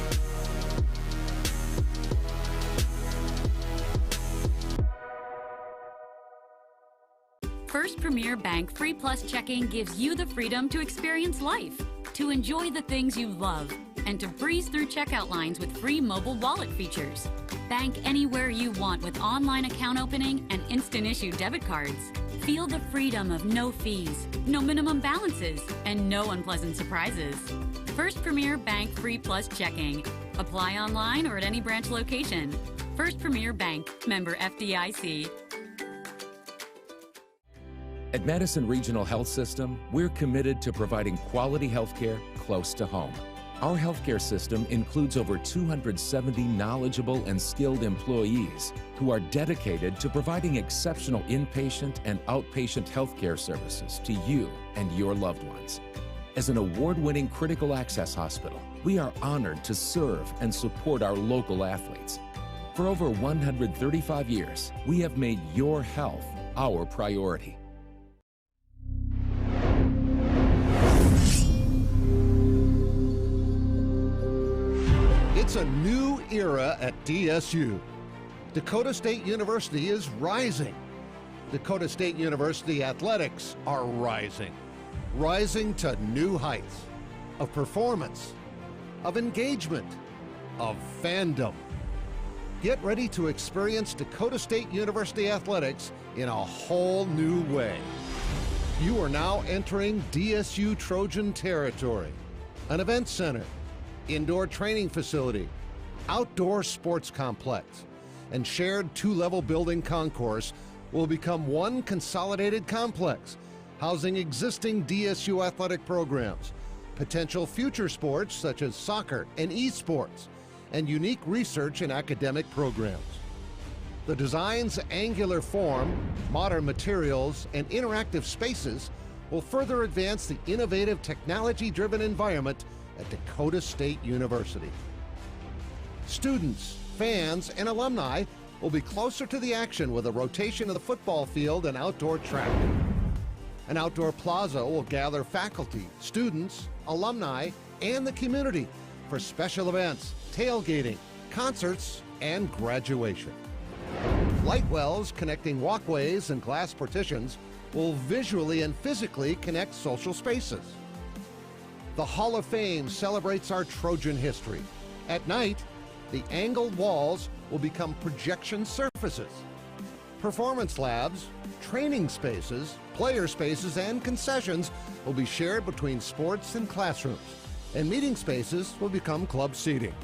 First Premier Bank Free Plus Checking gives you the freedom to experience life, to enjoy the things you love, and to breeze through checkout lines with free mobile wallet features. Bank anywhere you want with online account opening and instant issue debit cards. Feel the freedom of no fees, no minimum balances, and no unpleasant surprises. First Premier Bank Free Plus Checking. Apply online or at any branch location. First Premier Bank, member FDIC. At Madison Regional Health System, we're committed to providing quality healthcare close to home. Our healthcare system includes over 270 knowledgeable and skilled employees who are dedicated to providing exceptional inpatient and outpatient healthcare services to you and your loved ones. As an award-winning critical access hospital, we are honored to serve and support our local athletes. For over 135 years, we have made your health our priority. It's a new era at DSU. Dakota State University is rising. Dakota State University athletics are rising. Rising to new heights of performance, of engagement, of fandom. Get ready to experience Dakota State University athletics in a whole new way. You are now entering DSU Trojan territory. An event center, indoor training facility, outdoor sports complex, and shared two-level building concourse will become one consolidated complex, housing existing DSU athletic programs, potential future sports such as soccer and esports, and unique research and academic programs. The design's angular form, modern materials, and interactive spaces will further advance the innovative technology-driven environment at Dakota State University. Students, fans, and alumni will be closer to the action with a rotation of the football field and outdoor track. An outdoor plaza will gather faculty, students, alumni, and the community for special events, tailgating, concerts, and graduation. Light wells connecting walkways and glass partitions will visually and physically connect social spaces. The Hall of Fame celebrates our Trojan history. At night, the angled walls will become projection surfaces. Performance labs, training spaces, player spaces, and concessions will be shared between sports and classrooms, and meeting spaces will become club seating.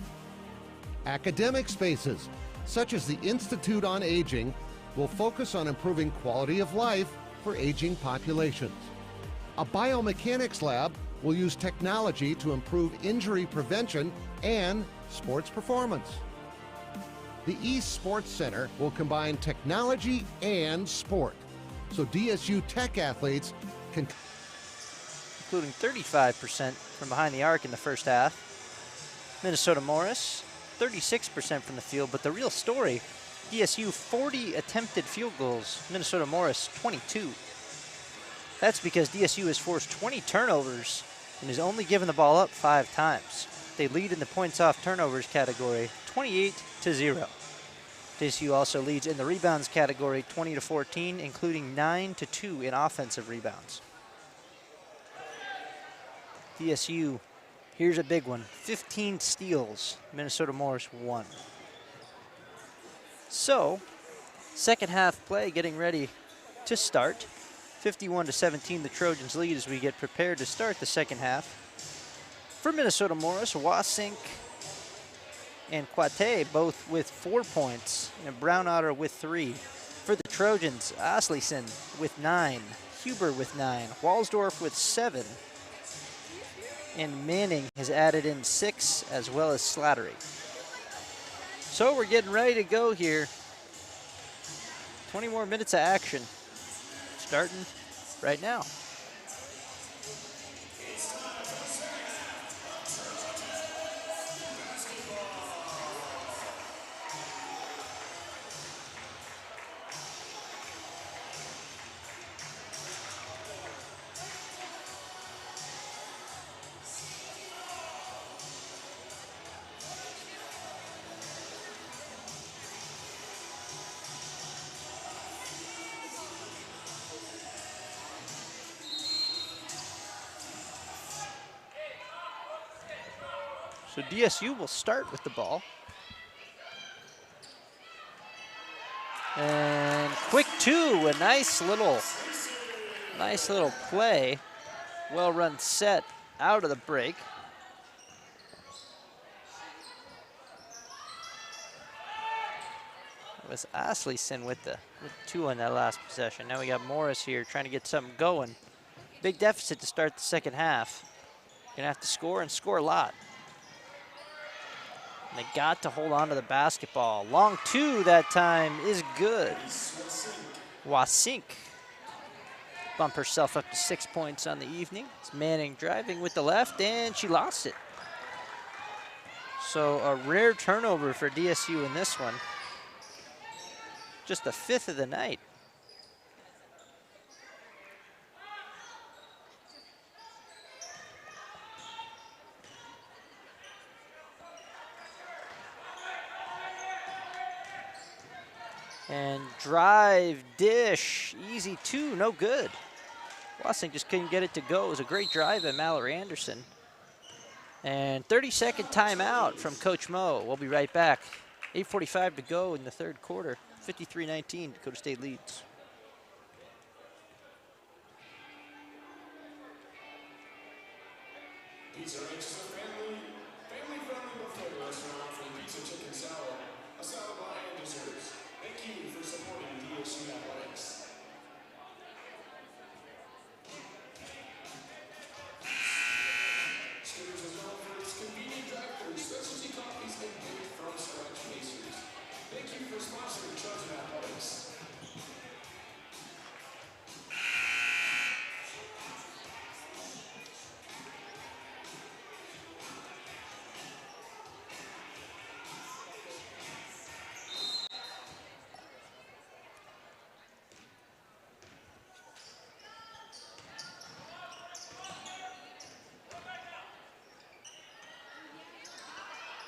Academic spaces, such as the Institute on Aging, will focus on improving quality of life for aging populations. A biomechanics lab will use technology to improve injury prevention and sports performance. The East Sports Center will combine technology and sport, so DSU Tech athletes can, including 35% from behind the arc in the first half. Minnesota Morris, 36% from the field, but the real story, DSU 40 attempted field goals, Minnesota Morris 22. That's because DSU has forced 20 turnovers and has only given the ball up 5 times. They lead in the points off turnovers category, 28-0. DSU also leads in the rebounds category, 20-14, including 9-2 in offensive rebounds. DSU, here's a big one, 15 steals, Minnesota Morris 1. So, second half play getting ready to start. 51-17, the Trojans lead as we get prepared to start the second half. For Minnesota Morris, Wasink and Quate both with 4 points, and Brown Otter with 3. For the Trojans, Asleson with 9, Huber with 9, Walsdorf with 7, and Manning has added in 6, as well as Slattery. So we're getting ready to go here. 20 more minutes of action, starting right now. So DSU will start with the ball. And quick 2, a nice little play. Well run set out of the break. It was Asleson with 2 on that last possession. Now we got Morris here trying to get something going. Big deficit to start the second half. Gonna have to score and score a lot. And they got to hold on to the basketball. Long 2 that time is good. Wasink bump herself up to 6 points on the evening. It's Manning driving with the left, and she lost it. So a rare turnover for DSU in this one. Just the 5th of the night. And drive, dish, easy 2, no good. Wasink just couldn't get it to go. It was a great drive by Mallory Anderson. And 30-second timeout from Coach Mo. We'll be right back. 8:45 to go in the third quarter. 53-19, Dakota State leads. Pizza Ranch is a family-friendly buffet restaurant offering pizza, chicken salad, a salad bar, and desserts. Thank you for supporting DSU Athletics. Scooters is known for its convenient drive-thru, specialty coffees, and baked from scratch pastries. Thank you for sponsoring Trojan Athletics.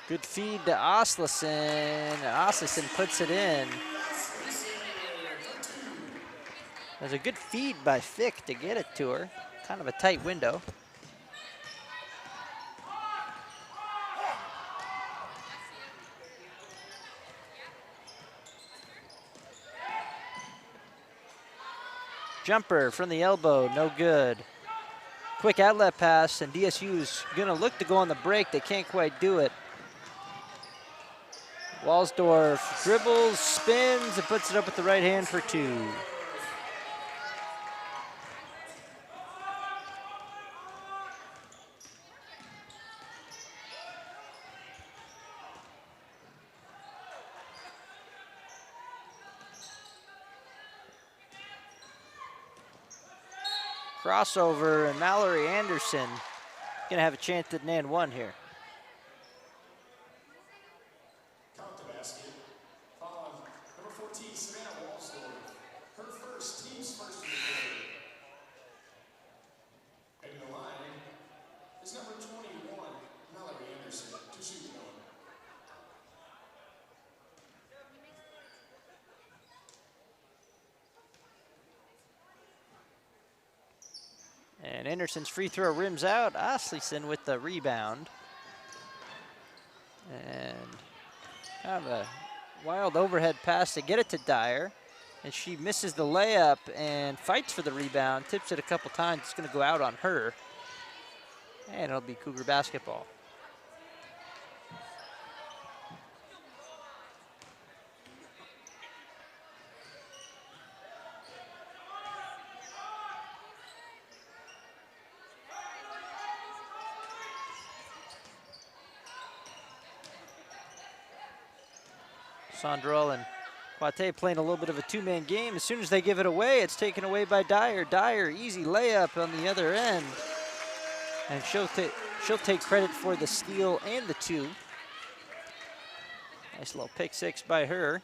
Good feed to Oslison. Oslison puts it in. There's a good feed by Fick to get it to her. Kind of a tight window. Jumper from the elbow, no good. Quick outlet pass, and DSU's gonna look to go on the break. They can't quite do it. Walsdorf dribbles, spins, and puts it up with the right hand for two. Crossover, and Mallory Anderson gonna have a chance at an and one here. And Anderson's free throw rims out. Oslison with the rebound. And kind of a wild overhead pass to get it to Dyer. And she misses the layup and fights for the rebound. Tips it a couple times. It's going to go out on her. And it'll be Cougar basketball. Sondrel and Quate playing a little bit of a two-man game. As soon as they give it away, it's taken away by Dyer. Dyer, easy layup on the other end. And she'll take credit for the steal and the two. Nice little pick six by her.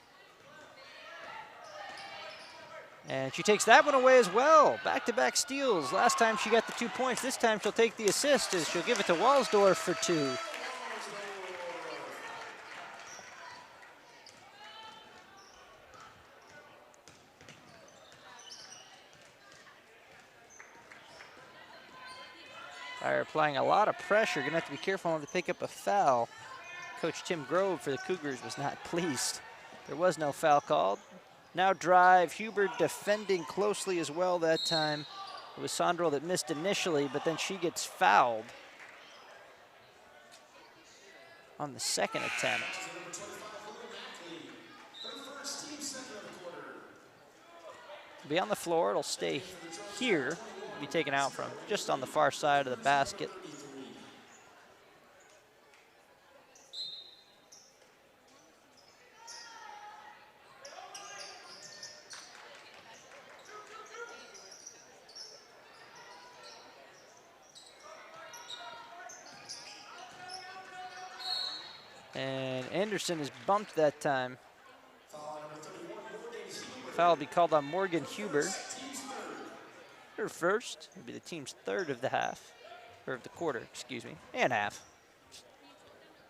And she takes that one away as well. Back-to-back steals. Last time she got the 2 points. This time she'll take the assist as she'll give it to Walsdorf for two. Dyer applying a lot of pressure. Gonna have to be careful not to pick up a foul. Coach Tim Grove for the Cougars was not pleased. There was no foul called. Now drive, Huber defending closely as well that time. It was Sondrel that missed initially, but then she gets fouled on the second attempt. Be on the floor, it'll stay here. Be taken out from just on the far side of the basket. And Anderson is bumped that time. Foul will be called on Morgan Huber. Her first, it'll be the team's third of the half, or of the quarter, excuse me, and half.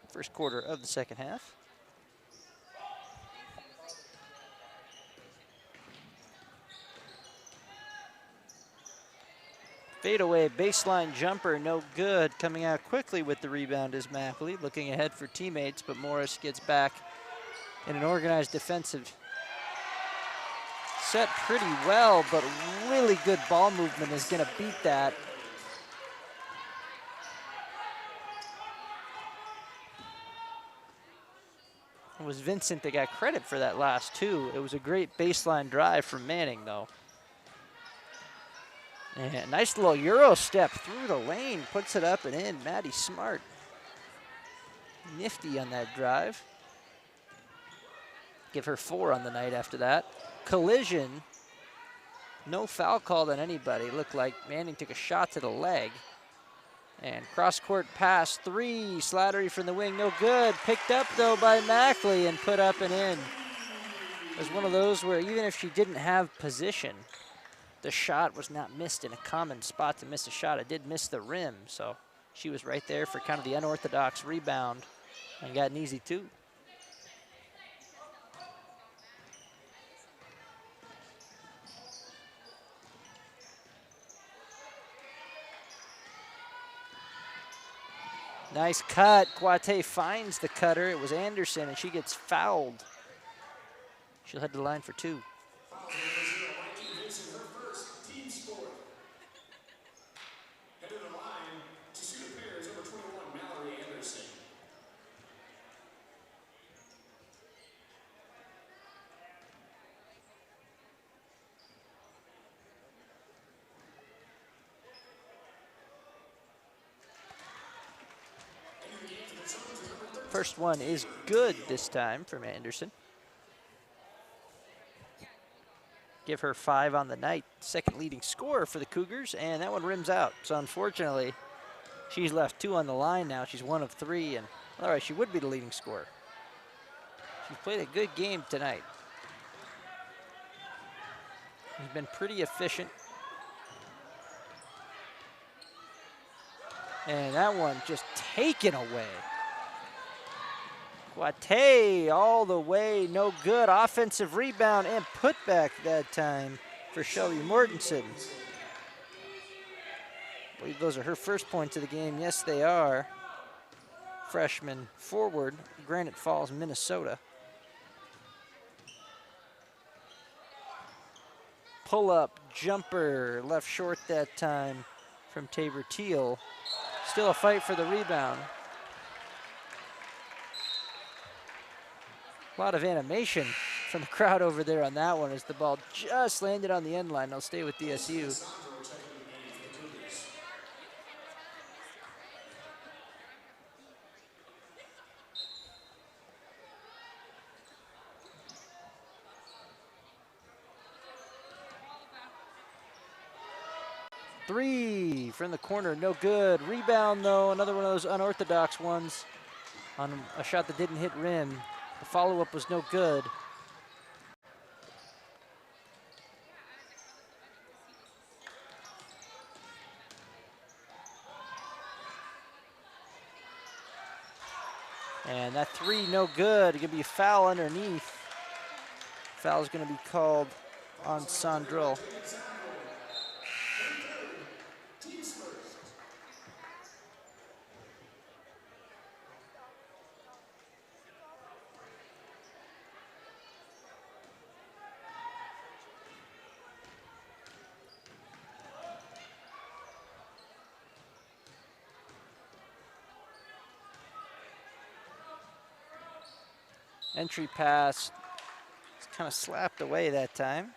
First quarter of the second half. Fadeaway baseline jumper, no good. Coming out quickly with the rebound is Mackley, looking ahead for teammates, but Morris gets back in an organized defensive set pretty well, but really good ball movement is going to beat that. It was Vincent that got credit for that last two. It was a great baseline drive from Manning, though. And nice little Euro step through the lane, puts it up and in. Maddie Smart, nifty on that drive. Give her 4 on the night after that. Collision, no foul called on anybody. Looked like Manning took a shot to the leg. And cross-court pass, 3, Slattery from the wing, no good. Picked up, though, by Mackley and put up and in. It was one of those where even if she didn't have position, the shot was not missed in a common spot to miss a shot. It did miss the rim, so she was right there for kind of the unorthodox rebound and got an easy 2. Nice cut. Coate finds the cutter. It was Anderson, and she gets fouled. She'll head to the line for 2. First one is good this time from Anderson. Give her 5 on the night. Second leading scorer for the Cougars, and that one rims out. So unfortunately, she's left 2 on the line now. She's 1 of 3, and otherwise she would be the leading scorer. She's played a good game tonight. She's been pretty efficient. And that one just taken away. Coate all the way, no good. Offensive rebound and putback that time for Shelby Mortensen. I believe those are her first points of the game. Yes, they are. Freshman forward, Granite Falls, Minnesota. Pull-up jumper, left short that time from Tabor Teal. Still a fight for the rebound. A lot of animation from the crowd over there on that one as the ball just landed on the end line. They'll stay with DSU. Three from the corner, no good. Rebound, though, another one of those unorthodox ones on a shot that didn't hit rim. The follow-up was no good. And that 3, no good. It's going to be a foul underneath. Foul's going to be called on Sandro. Entry pass, it's kind of slapped away that time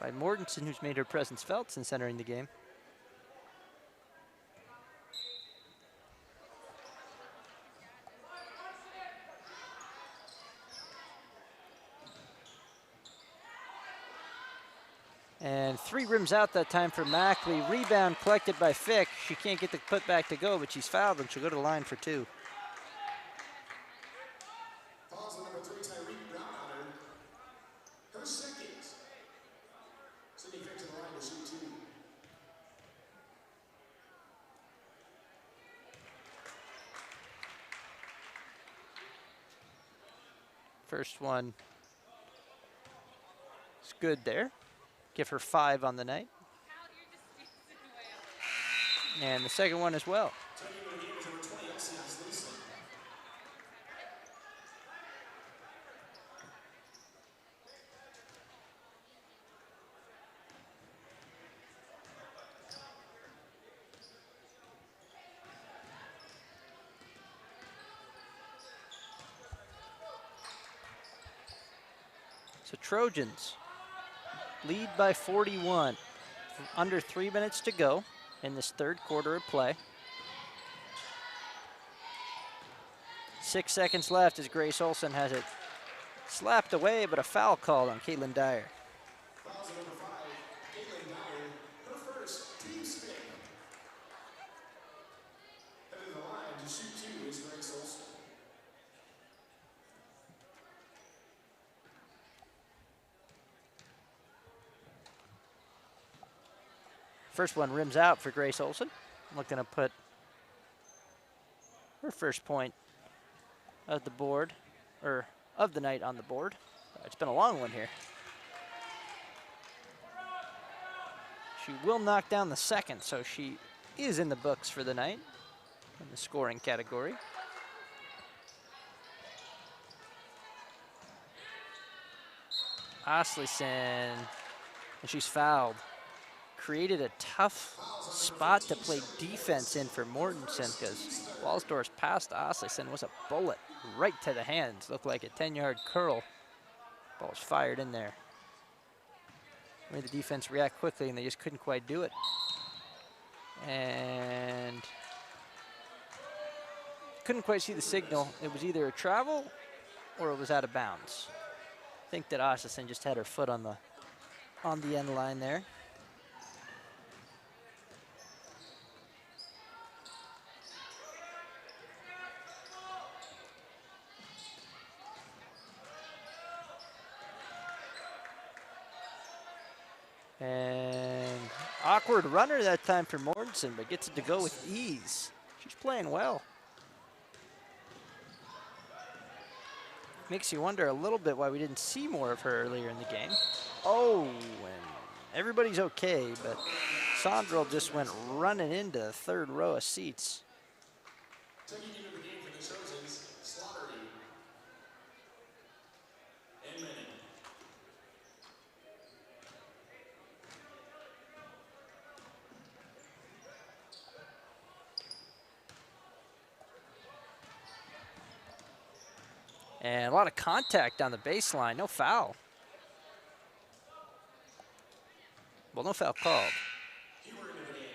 by Mortensen, who's made her presence felt since entering the game. And 3 rims out that time for Mackley. Rebound collected by Fick. She can't get the putback to go, but she's fouled and she'll go to the line for 2. First one is good there. Give her 5 on the night. And the second one as well. So Trojans lead by 41. Under 3 minutes to go in this third quarter of play. 6 seconds left as Grace Olson has it slapped away, but a foul called on Caitlin Dyer. Fouls at number 5, Caitlin Dyer, her first team spin. Headed to the line to shoot 2 is Grace Olson. First one rims out for Grace Olson. Looking to put her first point of the board, or of the night on the board. It's been a long one here. She will knock down the second, so she is in the books for the night in the scoring category. Asleson, and she's fouled. Created a tough spot to play defense in for Mortensen because Walsdorf's pass to Asleson was a bullet right to the hands. Looked like a 10-yard curl. Ball was fired in there. Made the defense react quickly, and they just couldn't quite do it. And couldn't quite see the signal. It was either a travel or it was out of bounds. I think that Asleson just had her foot on the end line there. And awkward runner that time for Mortensen, but gets it to go with ease. She's playing well. Makes you wonder a little bit why we didn't see more of her earlier in the game. Oh, and everybody's okay, but Sondrel just went running into the third row of seats. Taking into the game for the Trojans, Slattery and Manning. And a lot of contact on the baseline, no foul. Well, no foul called. Here we're into the game.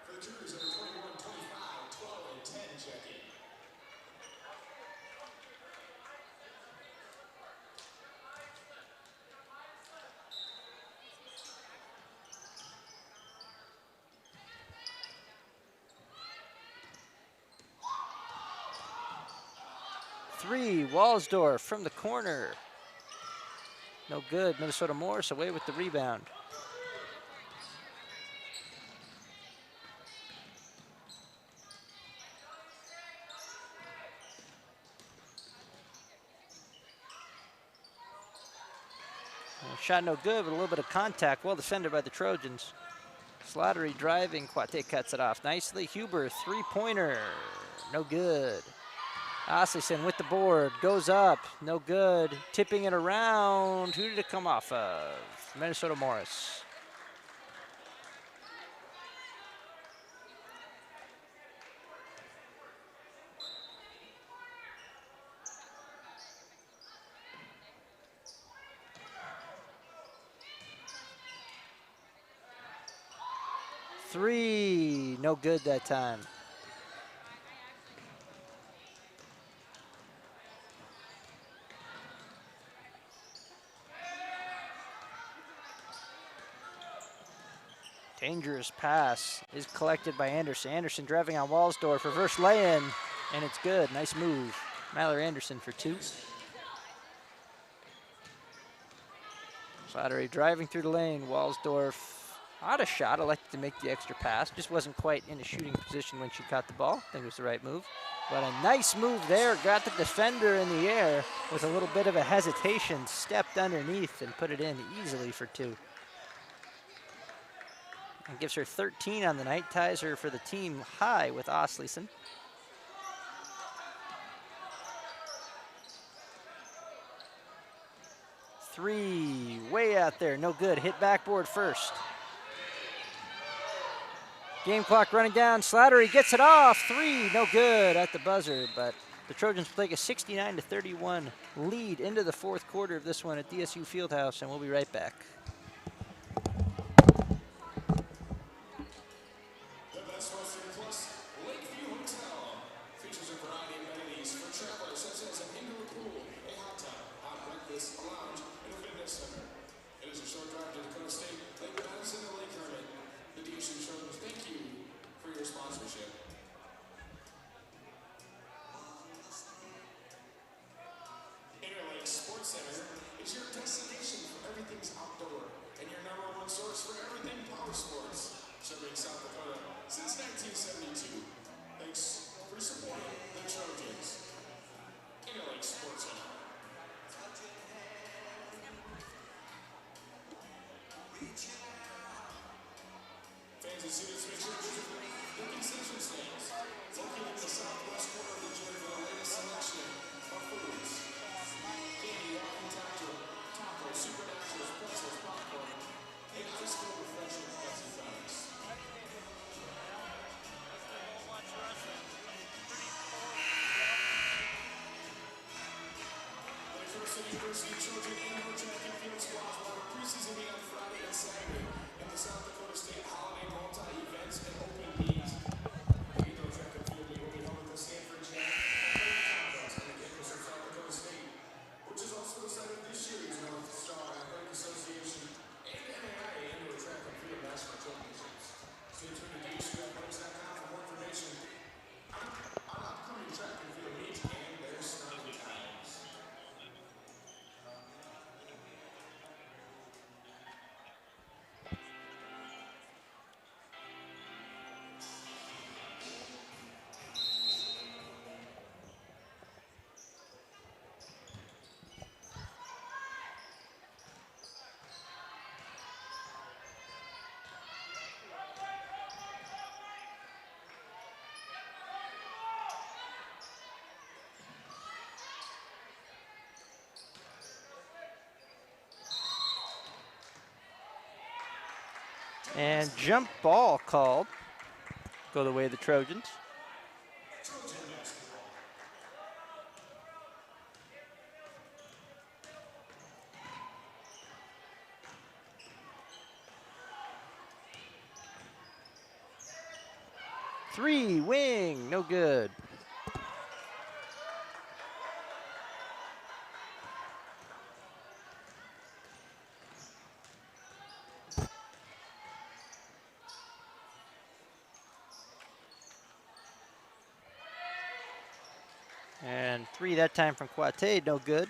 For the Cougars that are 21, 25, 12, and 10 checking. Three, Walsdorf from the corner. No good, Minnesota Morris away with the rebound. Shot no good, but a little bit of contact. Well defended by the Trojans. Slattery driving, Quate cuts it off nicely. Huber, three-pointer, no good. Asleson with the board, goes up, no good. Tipping it around, who did it come off of? Minnesota Morris. Three, no good that time. Dangerous pass is collected by Anderson. Anderson driving on Walsdorf, reverse lay-in, and it's good. Nice move. Mallory Anderson for two. Slattery driving through the lane. Walsdorf out of shot, elected to make the extra pass. Just wasn't quite in a shooting position when she caught the ball. I think it was the right move. But a nice move there. Got the defender in the air with a little bit of a hesitation. Stepped underneath and put it in easily for two. and gives her 13 on the night, ties her for the team high with Osleson. Three, way out there, no good. Hit backboard first. Game clock running down. Slattery gets it off. Three, no good at the buzzer, but the Trojans take a 69-31 lead into the fourth quarter of this one at DSU Fieldhouse, and we'll be right back. The Best Western Plus Lakeview Hotel features a variety of amenities for travelers, such as an indoor pool, a hot tub, hot breakfast, a lounge, and a fitness center. It is a short drive to Dakota State, Lake Madison, and Lake Hermit. The DSU Trojans thank you for your sponsorship. Interlake Sports Center is your destination for everything's outdoor and your #1 source for everything power sports. Serving South Dakota since 1972. Thanks for supporting the Trojans. Interlake Sports Center. Fans and students make sure to visit the concession stands located in the southwest corner of the gym for the latest selection of foods. Candy, walking tacos, supernatural, pretzels, popcorn, and ice cold refreshing Pepsi products. Dakota State University Trojan indoor track and field squads will have a preseason meet on Friday and Saturday in the South Dakota State Holiday Multi-Events and Open Meet. The indoor track and field meet will be held at the Stanford Gym complex on the campus of South Dakota State, which is also the site of this year's North Star Athletic Association and NAIA Indoor Track and Field National Championships. Stay tuned to DSUathletics.com for more information on upcoming track and field meets and their starting times. And jump ball called. Go the way of the Trojans. Three, wing, no good. And three that time from Quate, no good.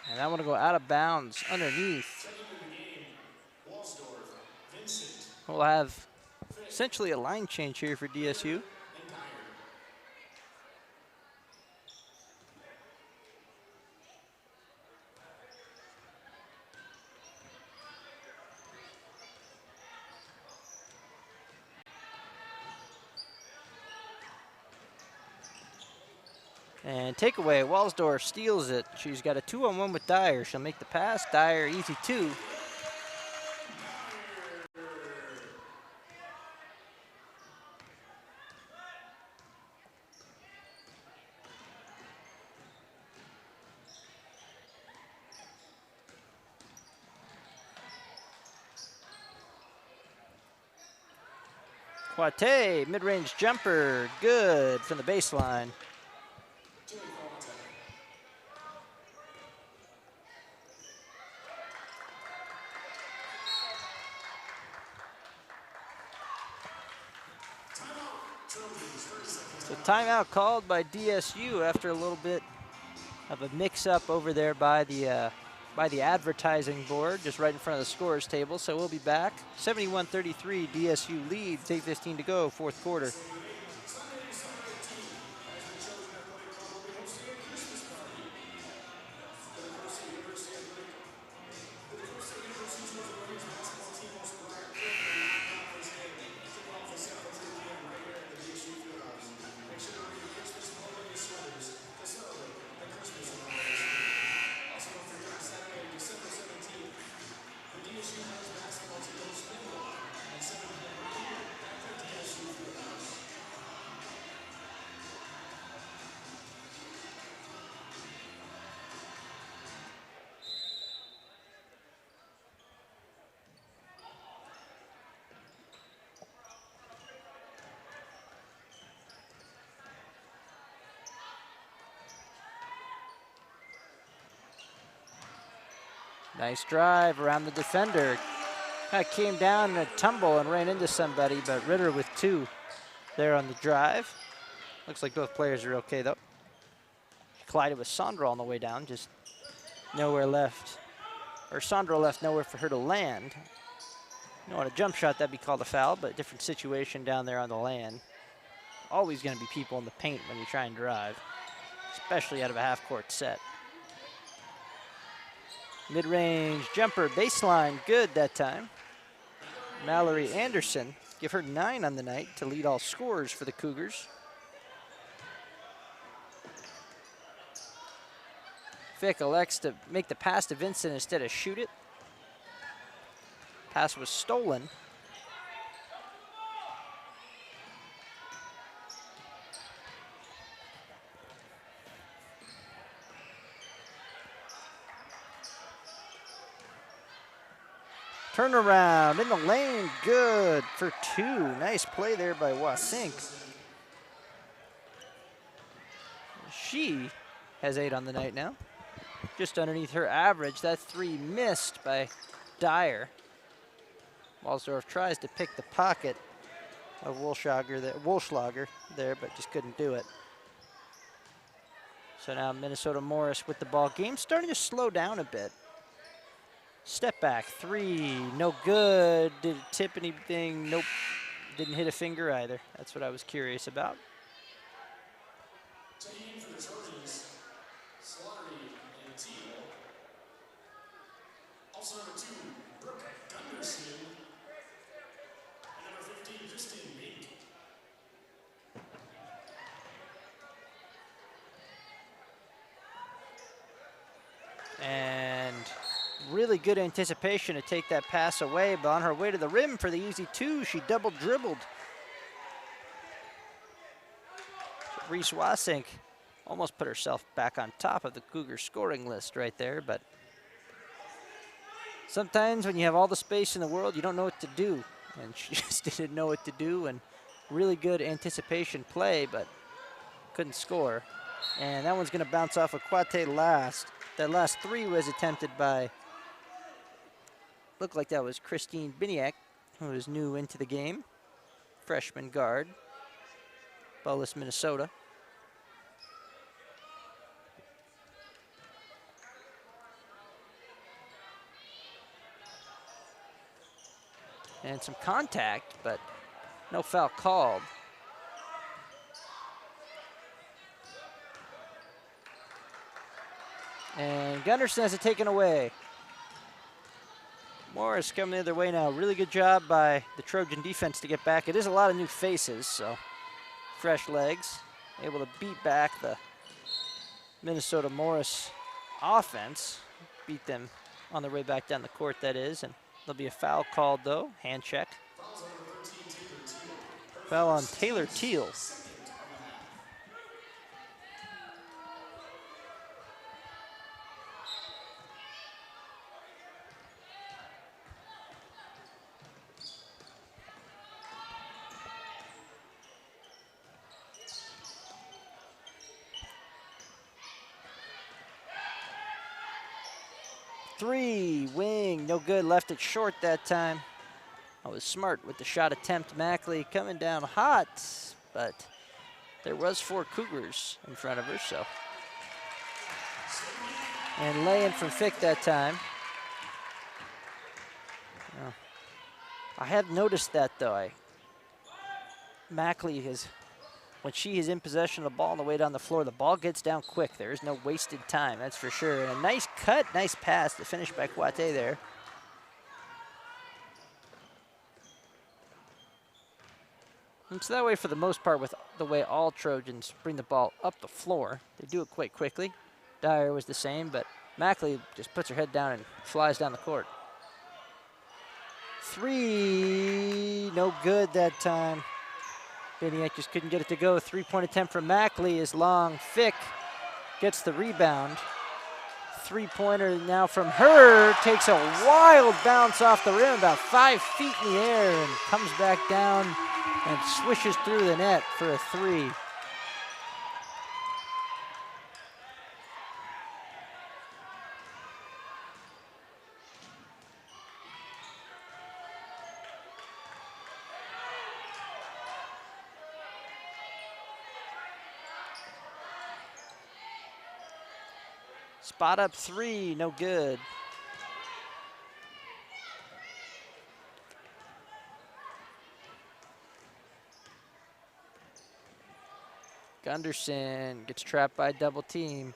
And that one will go out of bounds underneath. We'll have essentially a line change here for DSU. And takeaway, Walsdorf steals it. She's got a 2-on-1 with Dyer. She'll make the pass. Dyer, easy two. Quate, mid-range jumper, good from the baseline. So timeout called by DSU after a little bit of a mix-up over there by the advertising board, just right in front of the scorers table. So we'll be back. 71-33, DSU leads, 8:15 to go, fourth quarter. Nice drive around the defender. Kind of came down in a tumble and ran into somebody, but Ritter with 2 there on the drive. Looks like both players are okay, though. Collided with Sandra on the way down, just nowhere left. Or Sandra left nowhere for her to land. You know, on a jump shot, that'd be called a foul, but different situation down there on the land. Always going to be people in the paint when you try and drive, especially out of a half-court set. Mid-range jumper, baseline, good that time. Mallory Anderson, give her 9 on the night to lead all scorers for the Cougars. Fick elects to make the pass to Vincent instead of shoot it. Pass was stolen. Turnaround in the lane, good for 2. Nice play there by Wasink. She has 8 on the night now. Just underneath her average. That 3 missed by Dyer. Walsdorf tries to pick the pocket of Wolschlager there, but just couldn't do it. So now Minnesota Morris with the ball. Game starting to slow down a bit. Step back, 3, no good. Did it tip anything? Nope. Didn't hit a finger either. That's what I was curious about. Taking for the Trojans, Slattery and Teal. Also number 2, Brooke Gunderson. And number 15, Kristen Mink. And really good anticipation to take that pass away, but on her way to the rim for the easy 2, she double dribbled. Reese Wasink almost put herself back on top of the Cougar scoring list right there, but sometimes when you have all the space in the world, you don't know what to do, and she just didn't know what to do, and really good anticipation play, but couldn't score. And that one's going to bounce off of Kwate last. That last 3 was attempted by, looked like that was Christine Biniak, who is new into the game, freshman guard, Bullis, Minnesota. And some contact, but no foul called. And Gunderson has it taken away. Morris coming the other way now. Really good job by the Trojan defense to get back. It is a lot of new faces, so fresh legs. Able to beat back the Minnesota Morris offense. Beat them on their way back down the court, that is. And there'll be a foul called, though. Hand check. Foul on Taylor Teal. Three, wing, no good, left it short that time. I was smart with the shot attempt. Mackley coming down hot, but there was 4 Cougars in front of her, so. And laying from Fick that time. Oh. I have noticed that though. Mackley has, when she is in possession of the ball on the way down the floor, the ball gets down quick. There is no wasted time, that's for sure. And a nice cut, nice pass to finish by Kwate there. And so that way, for the most part, with the way all Trojans bring the ball up the floor, they do it quite quickly. Dyer was the same, but Mackley just puts her head down and flies down the court. 3, no good that time. Biniak just couldn't get it to go. 3-point attempt from Mackley is long. Fick gets the rebound. 3-pointer now from her. Takes a wild bounce off the rim, about 5 feet in the air, and comes back down and swishes through the net for a 3. Spot up three, no good. Gunderson gets trapped by a double team.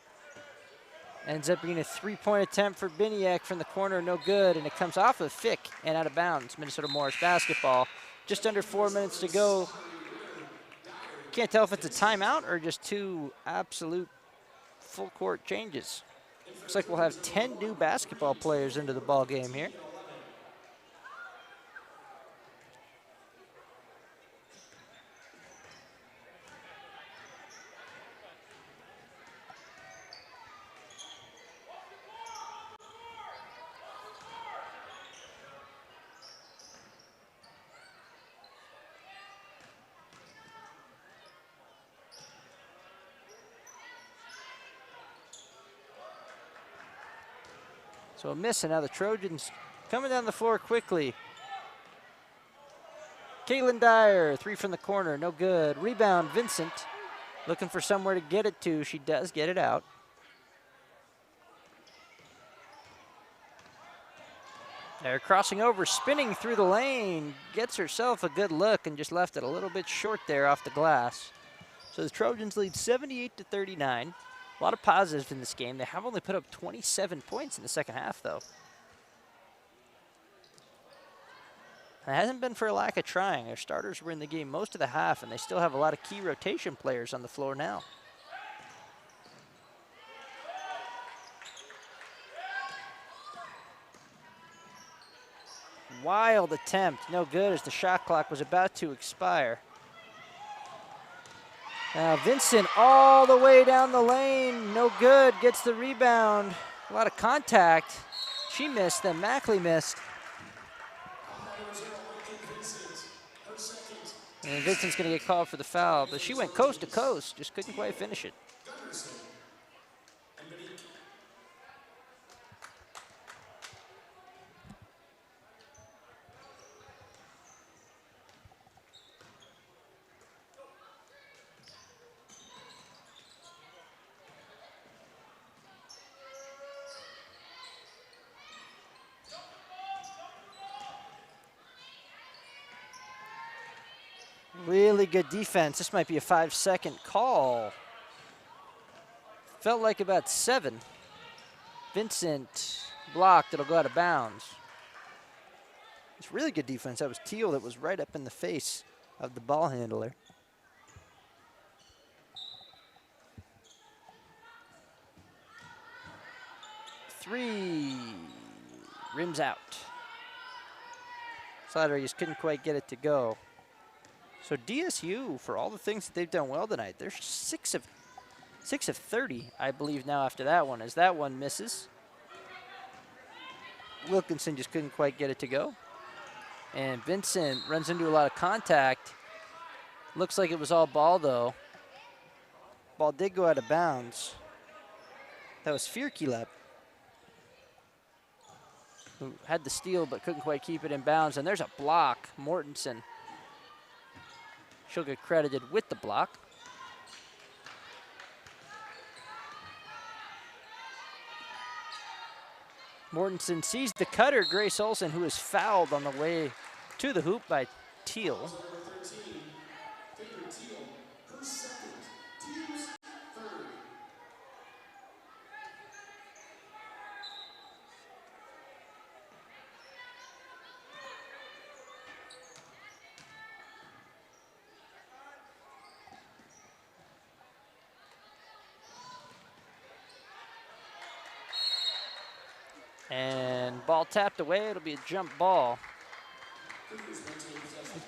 Ends up being a three-point attempt for Biniak from the corner, no good, and it comes off of Fick and out of bounds. Minnesota Morris basketball. Just under 4 minutes to go. Can't tell if it's a timeout or just two absolute full-court changes. Looks like we'll have 10 new basketball players into the ball game here. So a miss, and now the Trojans coming down the floor quickly. Caitlin Dyer, three from the corner, no good. Rebound, Vincent, looking for somewhere to get it to. She does get it out. They're crossing over, spinning through the lane, gets herself a good look and just left it a little bit short there off the glass. So the Trojans lead 78-39. A lot of positives in this game. They have only put up 27 points in the second half, though. It hasn't been for a lack of trying. Their starters were in the game most of the half, and they still have a lot of key rotation players on the floor now. Wild attempt, no good as the shot clock was about to expire. Now Vincent all the way down the lane, no good, gets the rebound. A lot of contact. She missed, then Mackley missed. And Vincent's gonna get called for the foul, but she went coast to coast, just couldn't quite finish it. Really good defense. This might be a 5-second call. Felt like about 7. Vincent blocked. It'll go out of bounds. It's really good defense. That was Teal that was right up in the face of the ball handler. Three. Rims out. Slider just couldn't quite get it to go. So DSU, for all the things that they've done well tonight, they're 6 of 30, I believe, now after that one, as that one misses. Wilkinson just couldn't quite get it to go. And Vincent runs into a lot of contact. Looks like it was all ball, though. Ball did go out of bounds. That was Fierkilep, who had the steal but couldn't quite keep it in bounds. And there's a block, Mortensen. She'll get credited with the block. Mortensen sees the cutter, Grace Olsen, who is fouled on the way to the hoop by Teal. And ball tapped away. It'll be a jump ball.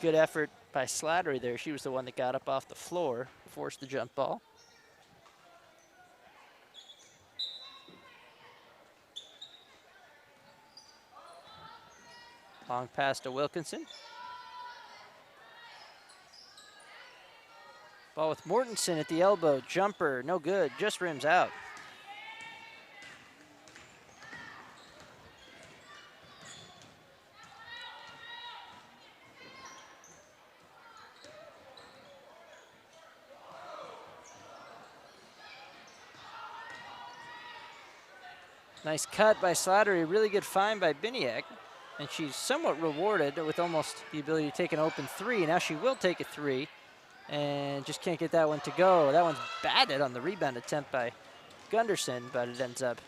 Good effort by Slattery there. She was the one that got up off the floor, forced the jump ball. Long pass to Wilkinson. Ball with Mortensen at the elbow. Jumper, no good, just rims out. Nice cut by Slattery, really good find by Biniak. And she's somewhat rewarded with almost the ability to take an open three. Now she will take a three and just can't get that one to go. That one's batted on the rebound attempt by Gunderson, but it ends up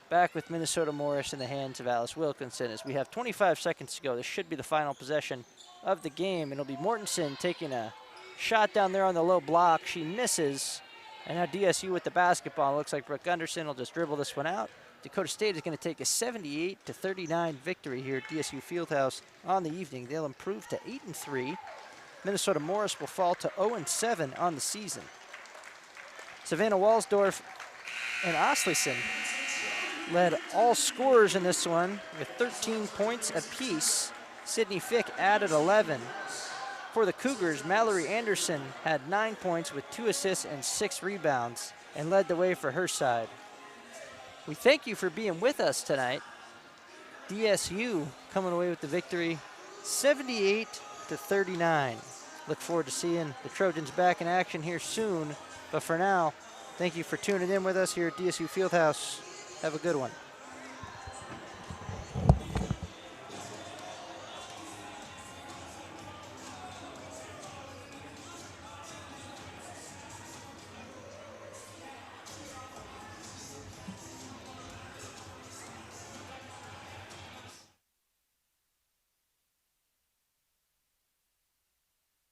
back with Minnesota Morris in the hands of Alice Wilkinson as we have 25 seconds to go. This should be the final possession of the game. It'll be Mortensen taking a shot down there on the low block. She misses, and now DSU with the basketball. Looks like Brooke Gunderson will just dribble this one out. Dakota State is going to take a 78-39 victory here at DSU Fieldhouse on the evening. They'll improve to 8-3. Minnesota Morris will fall to 0-7 on the season. Savannah Walsdorf and Asleson led all scorers in this one with 13 points apiece. Sydney Fick added 11. For the Cougars, Mallory Anderson had 9 points with 2 assists and 6 rebounds and led the way for her side. We thank you for being with us tonight. DSU coming away with the victory, 78-39. Look forward to seeing the Trojans back in action here soon. But for now, thank you for tuning in with us here at DSU Fieldhouse. Have a good one.